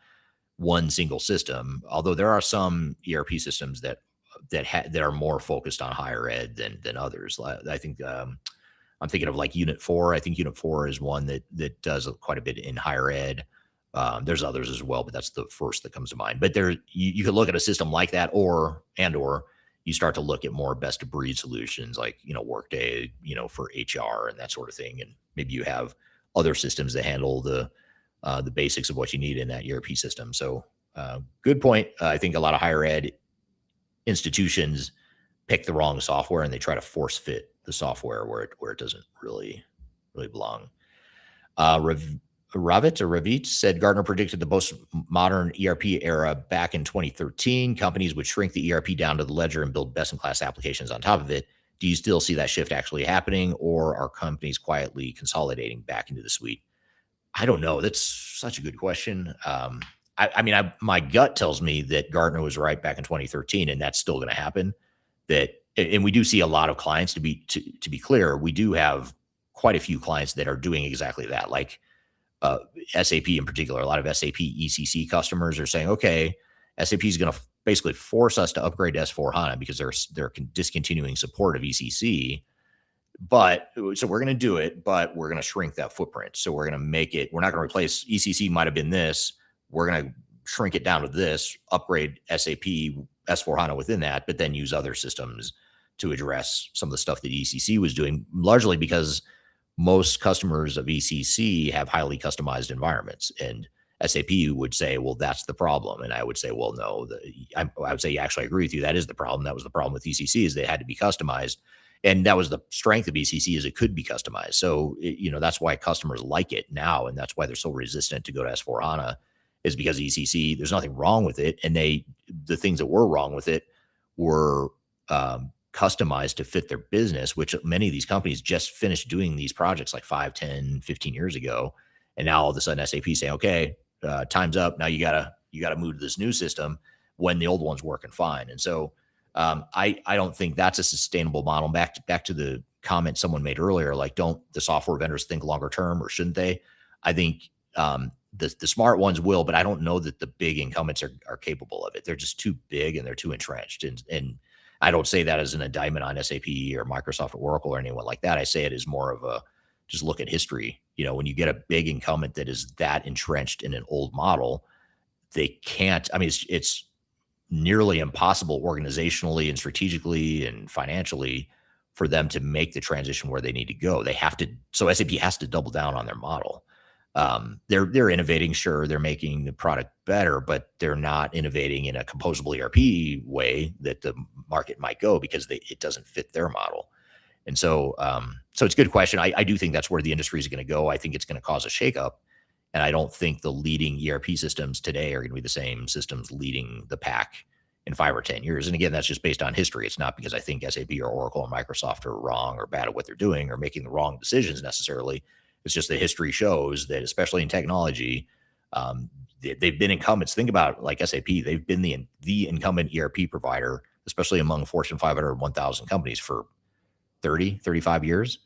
one single system, although there are some ERP systems that are more focused on higher ed than others. I think I'm thinking of like Unit 4. I think Unit 4 is one that does quite a bit in higher ed. There's others as well, but that's the first that comes to mind. But you could look at a system like that, or you start to look at more best of breed solutions like, Workday, for HR and that sort of thing. And maybe you have other systems that handle the basics of what you need in that ERP system. So good point. I think a lot of higher ed institutions pick the wrong software and they try to force fit the software where it doesn't really belong. Ravit said Gartner predicted the most modern ERP era back in 2013. Companies would shrink the ERP down to the ledger and build best-in-class applications on top of it. Do you still see that shift actually happening, or are companies quietly consolidating back into the suite? I don't know. That's such a good question. My gut tells me that Gartner was right back in 2013, and that's still going to happen. And we do see a lot of clients, to be clear, we do have quite a few clients that are doing exactly that. Like SAP in particular, a lot of SAP ECC customers are saying, okay, SAP is going to basically force us to upgrade to S/4HANA because they're discontinuing support of ECC. But so we're going to do it, but we're going to shrink that footprint. So we're going to make it, we're not going to replace ECC, might have been this. We're going to shrink it down to this, upgrade SAP S/4HANA within that, but then use other systems to address some of the stuff that ECC was doing, largely because most customers of ECC have highly customized environments. And SAP would say, well, that's the problem. And I would say, well, no, I would say, actually, I agree with you. That is the problem. That was the problem with ECC, is they had to be customized. And that was the strength of ECC, is it could be customized. So, that's why customers like it now. And that's why they're so resistant to go to S/4HANA, is because ECC, there's nothing wrong with it. And the things that were wrong with it were customized to fit their business, which many of these companies just finished doing these projects like 5, 10, 15 years ago. And now all of a sudden SAP saying, okay, time's up. Now you gotta move to this new system when the old one's working fine. And so I don't think that's a sustainable model. Back to the comment someone made earlier, like, don't the software vendors think longer term, or shouldn't they? I think the smart ones will, but I don't know that the big incumbents are capable of it. They're just too big and they're too entrenched. And I don't say that as an indictment on SAP or Microsoft or Oracle or anyone like that. I say it as more of a just look at history. When you get a big incumbent that is that entrenched in an old model, they can't. I mean, it's nearly impossible organizationally and strategically and financially for them to make the transition where they need to go. They have to. So SAP has to double down on their model. They're innovating, sure, they're making the product better, but they're not innovating in a composable ERP way that the market might go because it doesn't fit their model. And so it's a good question. I do think that's where the industry is going to go. I think it's going to cause a shakeup. And I don't think the leading ERP systems today are going to be the same systems leading the pack in 5 or 10 years. And again, that's just based on history. It's not because I think SAP or Oracle or Microsoft are wrong or bad at what they're doing or making the wrong decisions necessarily. It's just that history shows that, especially in technology, they've been incumbents. Think about like SAP. They've been the incumbent ERP provider, especially among Fortune 500, 1,000 companies for 30, 35 years.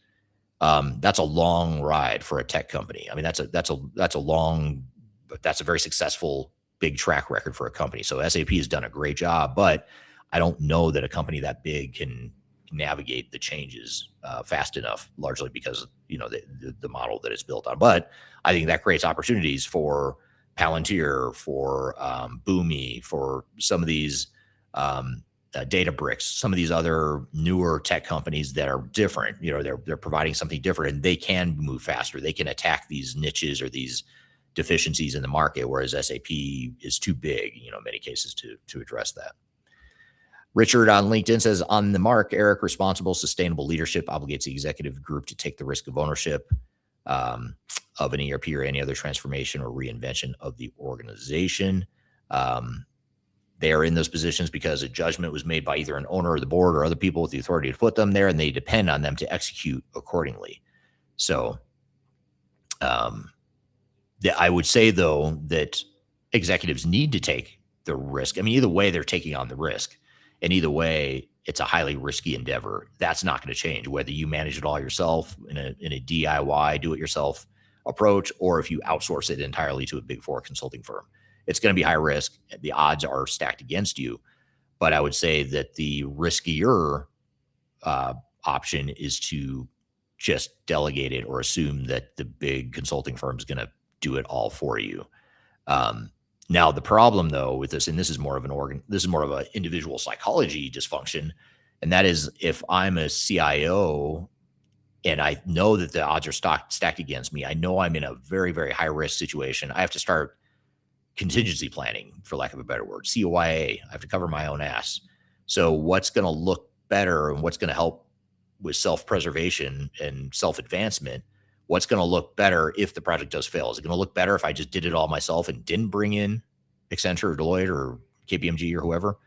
That's a long ride for a tech company. I mean, that's a very successful big track record for a company. So SAP has done a great job, but I don't know that a company that big can navigate the changes fast enough, largely because the model that it's built on. But I think that creates opportunities for Palantir, for Boomi, for some of these Databricks, some of these other newer tech companies that are different. They're providing something different, and they can move faster. They can attack these niches or these deficiencies in the market, whereas SAP is too big, in many cases to address that. Richard on LinkedIn says, on the mark, Eric, responsible, sustainable leadership obligates the executive group to take the risk of ownership of an ERP or any other transformation or reinvention of the organization. They are in those positions because a judgment was made by either an owner or the board or other people with the authority to put them there, and they depend on them to execute accordingly. So I would say, though, that executives need to take the risk. I mean, either way, they're taking on the risk. And either way, it's a highly risky endeavor. That's not going to change, whether you manage it all yourself in a DIY, do-it-yourself approach, or if you outsource it entirely to a Big Four consulting firm. It's going to be high risk. The odds are stacked against you. But I would say that the riskier option is to just delegate it or assume that the big consulting firm is going to do it all for you. Now, the problem, though, with this, and this is more of an individual psychology dysfunction, and that is if I'm a CIO and I know that the odds are stacked against me, I know I'm in a very, very high risk situation. I have to start contingency planning, for lack of a better word, COIA. I have to cover my own ass. So what's going to look better and what's going to help with self-preservation and self-advancement? What's going to look better if the project does fail? Is it going to look better if I just did it all myself and didn't bring in Accenture or Deloitte or KPMG or whoever?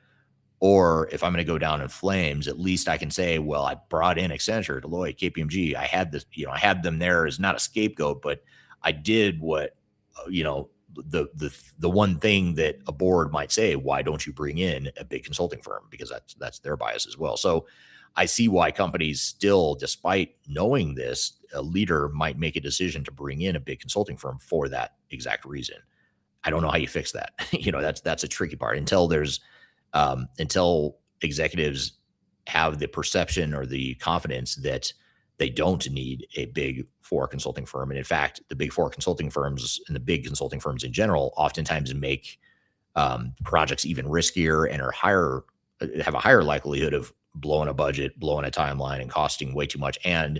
Or if I'm going to go down in flames, at least I can say, well, I brought in Accenture, Deloitte, KPMG. I had them there as not a scapegoat, but I did what, the one thing that a board might say, why don't you bring in a big consulting firm? Because that's their bias as well. So I see why companies still, despite knowing this, a leader might make a decision to bring in a big consulting firm for that exact reason. I don't know how you fix that. That's a tricky part until executives have the perception or the confidence that they don't need a Big Four consulting firm. And in fact, the Big Four consulting firms and the big consulting firms in general oftentimes make projects even riskier and have a higher likelihood of blowing a budget, blowing a timeline, and costing way too much and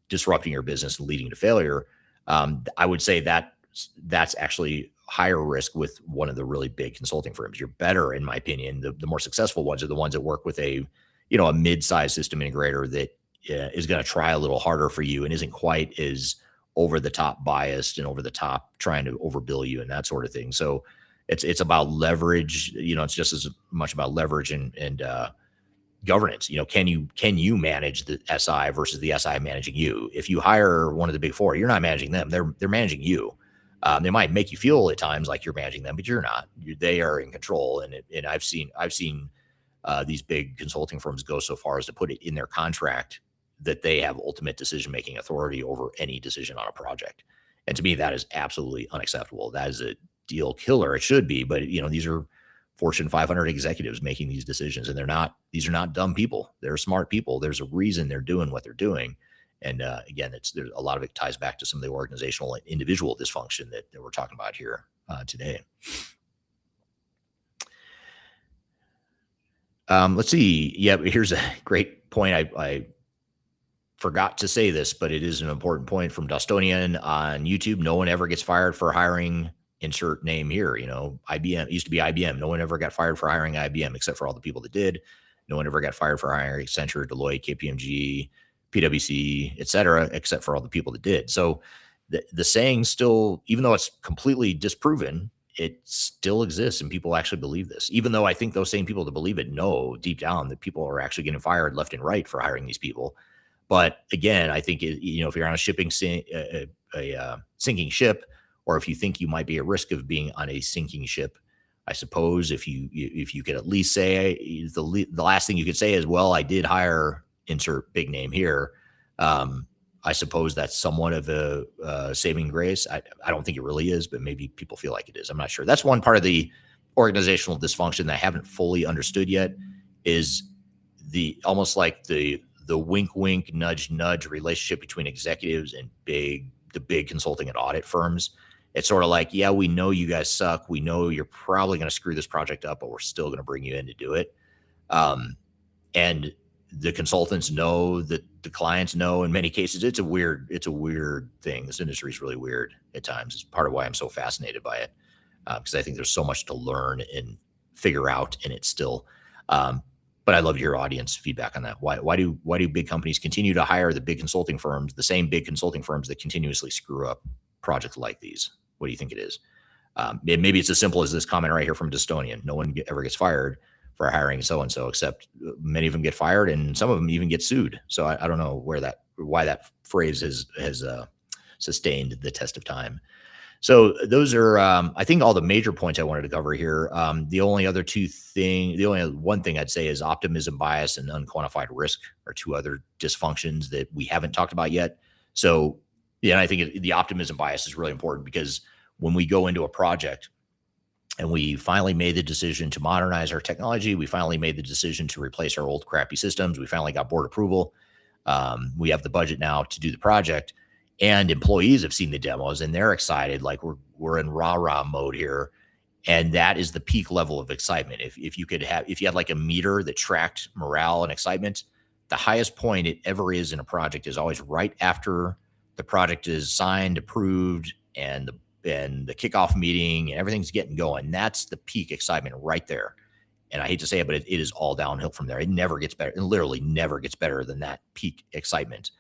disrupting your business and leading to failure. I would say that's actually higher risk with one of the really big consulting firms. You're better, in my opinion. The more successful ones are the ones that work with a mid-sized system integrator that is going to try a little harder for you and isn't quite as over the top biased and over the top trying to overbill you and that sort of thing. So it's about leverage. It's just as much about leverage and governance. Can you manage the SI versus the SI managing you? If you hire one of the Big Four, you're not managing them. They're managing you. They might make you feel at times like you're managing them, but you're not. They are in control. And I've seen these big consulting firms go so far as to put it in their contract that they have ultimate decision-making authority over any decision on a project. And to me, that is absolutely unacceptable. That is a deal killer. It should be, but these are Fortune 500 executives making these decisions, and these are not dumb people. They're smart people. There's a reason they're doing what they're doing. And again, there's a lot of it ties back to some of the organizational and individual dysfunction that we're talking about here today. Let's see. Yeah, here's a great point. I forgot to say this, but it is an important point from Dostonian on YouTube. No one ever gets fired for hiring insert name here. IBM used to be IBM. No one ever got fired for hiring IBM except for all the people that did. No one ever got fired for hiring Accenture, Deloitte, KPMG, PwC, et cetera, except for all the people that did. So the saying still, even though it's completely disproven, it still exists and people actually believe this, even though I think those same people that believe it know deep down that people are actually getting fired left and right for hiring these people. But again, I think if you're on a sinking ship, or if you think you might be at risk of being on a sinking ship, I suppose if you could at least say the last thing you could say is, well, I did hire insert big name here. I suppose that's somewhat of a saving grace. I don't think it really is, but maybe people feel like it is. I'm not sure. That's one part of the organizational dysfunction that I haven't fully understood yet, is the almost like the wink, wink, nudge, nudge relationship between executives and the big consulting and audit firms. It's sort of like, yeah, we know you guys suck. We know you're probably going to screw this project up, but we're still going to bring you in to do it. And the consultants know that the clients know. In many cases, it's a weird thing. This industry is really weird at times. It's part of why I'm so fascinated by it, because I think there's so much to learn and figure out in it still. But I love your audience feedback on that. Why do big companies continue to hire the big consulting firms, the same big consulting firms that continuously screw up projects like these? What do you think it is? Maybe it's as simple as this comment right here from Dystonian. No one ever gets fired for hiring so-and-so, except many of them get fired and some of them even get sued. So I don't know why that phrase has sustained the test of time. So those are, I think, all the major points I wanted to cover here. The only one thing I'd say is optimism bias and unquantified risk are two other dysfunctions that we haven't talked about yet. So yeah, I think the optimism bias is really important, because when we go into a project and we finally made the decision to modernize our technology, we finally made the decision to replace our old crappy systems, we finally got board approval, we have the budget now to do the project, and employees have seen the demos and they're excited, like we're in rah-rah mode here. And that is the peak level of excitement. If you had like a meter that tracked morale and excitement, the highest point it ever is in a project is always right after the project is signed, approved, and the kickoff meeting and everything's getting going. That's the peak excitement right there. And I hate to say it, but it is all downhill from there. It never gets better. It literally never gets better than that peak excitement.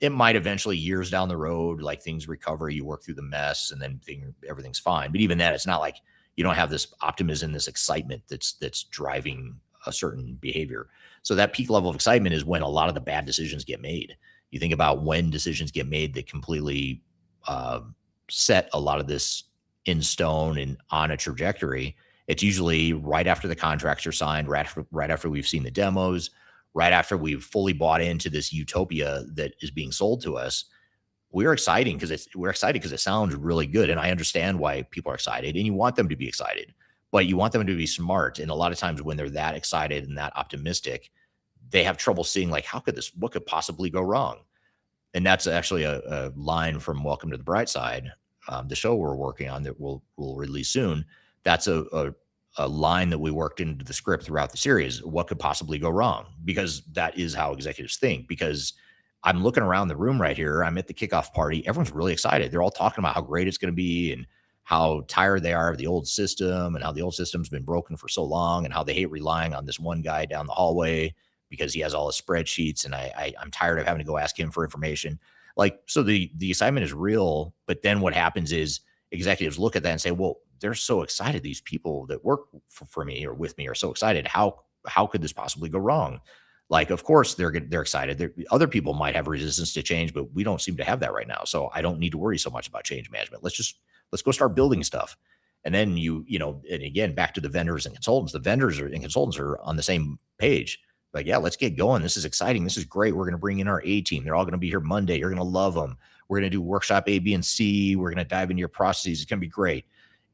It might eventually, years down the road, like things recover, you work through the mess, and then everything's fine. But even then, it's not like you don't have this optimism, this excitement that's driving a certain behavior. So that peak level of excitement is when a lot of the bad decisions get made. You think about when decisions get made that completely set a lot of this in stone and on a trajectory. It's usually right after the contracts are signed, right after we've seen the demos, right after we've fully bought into this utopia that is being sold to us. We're excited because it sounds really good. And I understand why people are excited, and you want them to be excited, but you want them to be smart. And a lot of times when they're that excited and that optimistic, they have trouble seeing, like, what could possibly go wrong? And that's actually a line from Welcome to the Bright Side, the show we're working on that we'll release soon. That's a line that we worked into the script throughout the series. What could possibly go wrong? Because that is how executives think. Because I'm looking around the room right here. I'm at the kickoff party. Everyone's really excited. They're all talking about how great it's going to be and how tired they are of the old system and how the old system's been broken for so long and how they hate relying on this one guy down the hallway because he has all his spreadsheets, and I'm tired of having to go ask him for information. Like, so the excitement is real, but then what happens is executives look at that and say, well, they're so excited. These people that work for me or with me are so excited. How could this possibly go wrong? Like, of course they're excited. Other people might have resistance to change, but we don't seem to have that right now. So I don't need to worry so much about change management. Let's go start building stuff. And then and again, back to the vendors and consultants, the vendors and consultants are on the same page. Like, yeah, let's get going. This is exciting. This is great. We're going to bring in our A team. They're all going to be here Monday. You're going to love them. we're going to do workshop A, B, and C. We're going to dive into your processes. It's going to be great.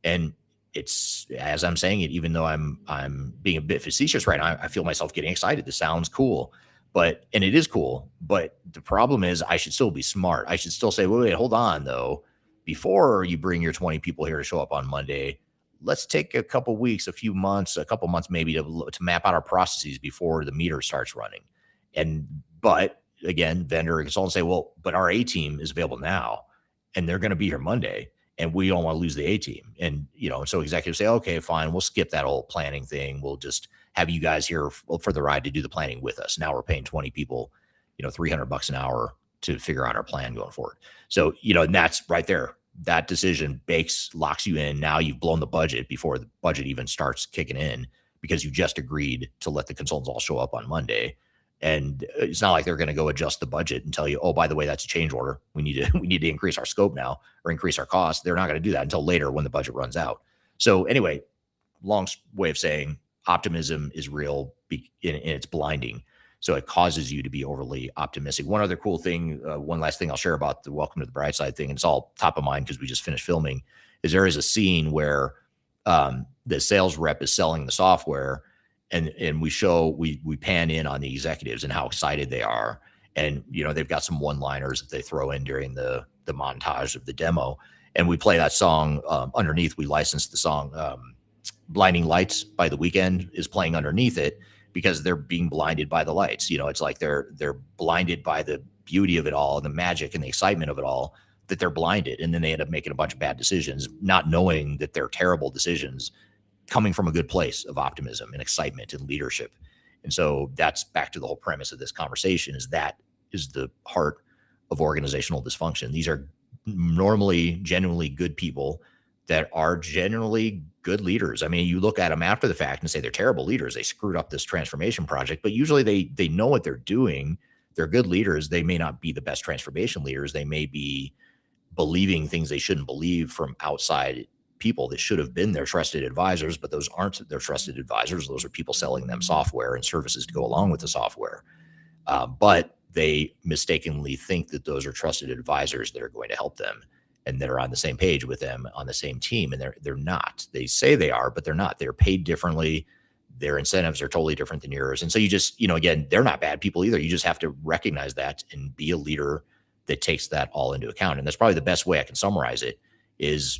And it's, as I'm saying it, even though I'm being a bit facetious right now, I feel myself getting excited. This sounds cool, and it is cool. But the problem is I should still be smart. I should still say, wait, hold on though. Before you bring your 20 people here to show up on Monday, let's take a couple weeks, a couple months maybe to map out our processes before the meter starts running. But again, vendor and consultant say, well, but our A team is available now and they're going to be here Monday and we don't want to lose the A team. And, so executives say, okay, fine, we'll skip that whole planning thing. We'll just have you guys here for the ride to do the planning with us. Now we're paying 20 people, $300 an hour to figure out our plan going forward. So, and that's right there. That decision locks you in. Now you've blown the budget before the budget even starts kicking in because you just agreed to let the consultants all show up on Monday. And it's not like they're going to go adjust the budget and tell you, oh, by the way, that's a change order. We need to increase our scope now or increase our costs. They're not going to do that until later when the budget runs out. So anyway, long way of saying optimism is real and it's blinding. So it causes you to be overly optimistic. One other cool thing, one last thing I'll share about the Welcome to the Bright Side thing, and it's all top of mind because we just finished filming, is there is a scene where the sales rep is selling the software and we pan in on the executives and how excited they are. And, they've got some one-liners that they throw in during the montage of the demo. And we play that song underneath. We licensed the song Blinding Lights by The Weeknd is playing underneath it because they're being blinded by the lights. It's like they're blinded by the beauty of it all, the magic and the excitement of it all, that they're blinded. And then they end up making a bunch of bad decisions, not knowing that they're terrible decisions coming from a good place of optimism and excitement and leadership. And so that's back to the whole premise of this conversation is that is the heart of organizational dysfunction. These are normally genuinely good people that are generally good leaders. I mean, you look at them after the fact and say they're terrible leaders. They screwed up this transformation project, but usually they know what they're doing. They're good leaders. They may not be the best transformation leaders. They may be believing things they shouldn't believe from outside people that should have been their trusted advisors, but those aren't their trusted advisors. Those are people selling them software and services to go along with the software. But they mistakenly think that those are trusted advisors that are going to help them and that are on the same page with them on the same team. And they're not. They say they are, but they're not. They're paid differently. Their incentives are totally different than yours. And so you just, again, they're not bad people either. You just have to recognize that and be a leader that takes that all into account. And that's probably the best way I can summarize it is,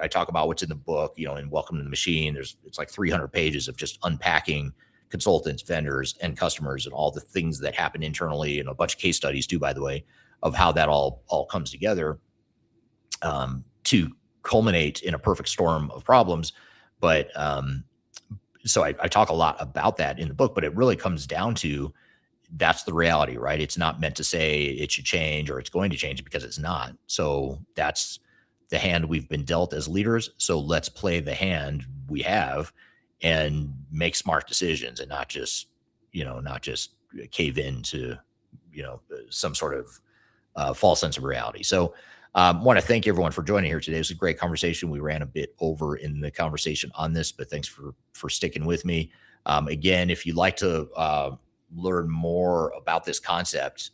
I talk about what's in the book, in Welcome to the Machine. It's like 300 pages of just unpacking consultants, vendors, and customers and all the things that happen internally and a bunch of case studies too, by the way, of how that all comes together to culminate in a perfect storm of problems. But so I talk a lot about that in the book, but it really comes down to that's the reality, right? It's not meant to say it should change or it's going to change because it's not. So that's the hand we've been dealt as leaders. So let's play the hand we have and make smart decisions and not just cave into, some sort of false sense of reality. So want to thank everyone for joining here today. It was a great conversation. We ran a bit over in the conversation on this, but thanks for sticking with me. Again, if you'd like to learn more about this concept,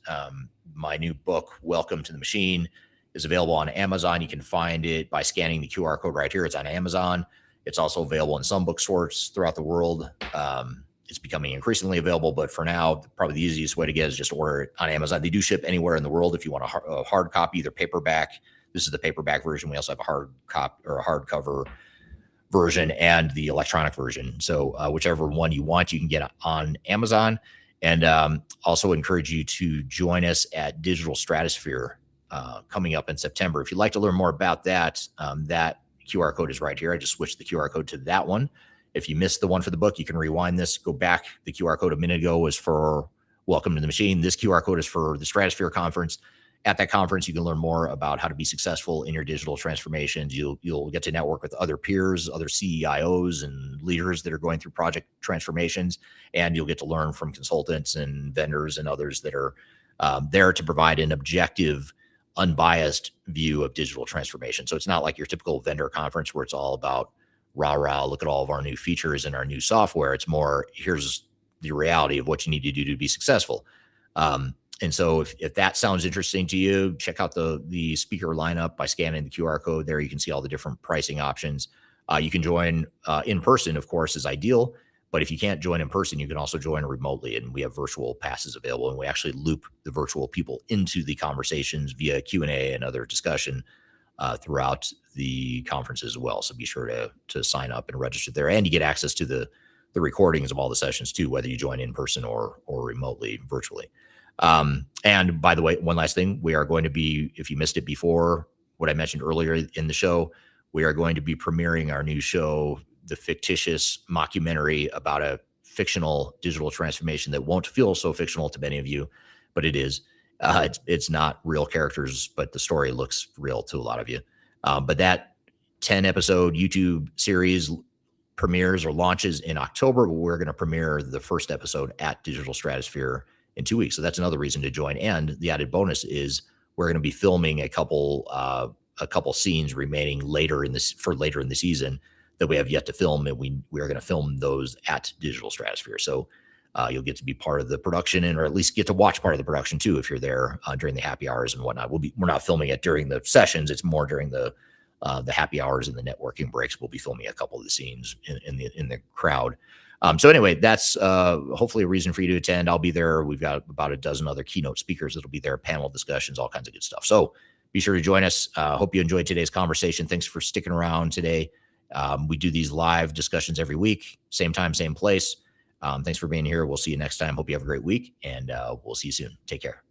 my new book, Welcome to the Machine, is available on Amazon. You can find it by scanning the QR code right here. It's on Amazon. It's also available in some bookstores throughout the world. It's becoming increasingly available, but for now, probably the easiest way to get is just order it on Amazon. They do ship anywhere in the world if you want a hard copy, either paperback. This is the paperback version. We also have a hard copy or a hardcover version and the electronic version. So whichever one you want, you can get on Amazon. And also encourage you to join us at Digital Stratosphere coming up in September. If you'd like to learn more about that, that QR code is right here. I just switched the QR code to that one. If you missed the one for the book, you can rewind this, go back. The QR code a minute ago was for Welcome to the Machine. This QR code is for the Stratosphere Conference. At that conference, you can learn more about how to be successful in your digital transformations. You'll get to network with other peers, other CEOs and leaders that are going through project transformations, and you'll get to learn from consultants and vendors and others that are there to provide an objective, unbiased view of digital transformation. So it's not like your typical vendor conference where it's all about rah, look at all of our new features and our new software. It's more, here's the reality of what you need to do to be successful. And so if that sounds interesting to you, check out the speaker lineup by scanning the QR code there. You can see all the different pricing options. You can join in person, of course, is ideal. But if you can't join in person, you can also join remotely. And we have virtual passes available. And we actually loop the virtual people into the conversations via Q&A and other discussion throughout the conference as well. So be sure to sign up and register there. And you get access to the recordings of all the sessions too, whether you join in person or remotely, virtually. And by the way, one last thing, we are going to be, if you missed it before, what I mentioned earlier in the show, we are going to be premiering our new show, the fictitious mockumentary about a fictional digital transformation that won't feel so fictional to many of you, but it is. It's not real characters, but the story looks real to a lot of you. But that 10-episode YouTube series premieres or launches in October. We're going to premiere the first episode at Digital Stratosphere in 2 weeks. So that's another reason to join. And the added bonus is we're going to be filming a couple scenes remaining later in the season that we have yet to film, and we are going to film those at Digital Stratosphere. So you'll get to be part of the production, or at least get to watch part of the production too if you're there during the happy hours and whatnot. We're not filming it during the sessions; it's more during the happy hours and the networking breaks. We'll be filming a couple of the scenes in the crowd. So anyway, that's hopefully a reason for you to attend. I'll be there. We've got about a dozen other keynote speakers that'll be there, panel discussions, all kinds of good stuff. So be sure to join us. Hope you enjoyed today's conversation. Thanks for sticking around today. We do these live discussions every week, same time, same place. Thanks for being here. We'll see you next time. Hope you have a great week, and we'll see you soon. Take care.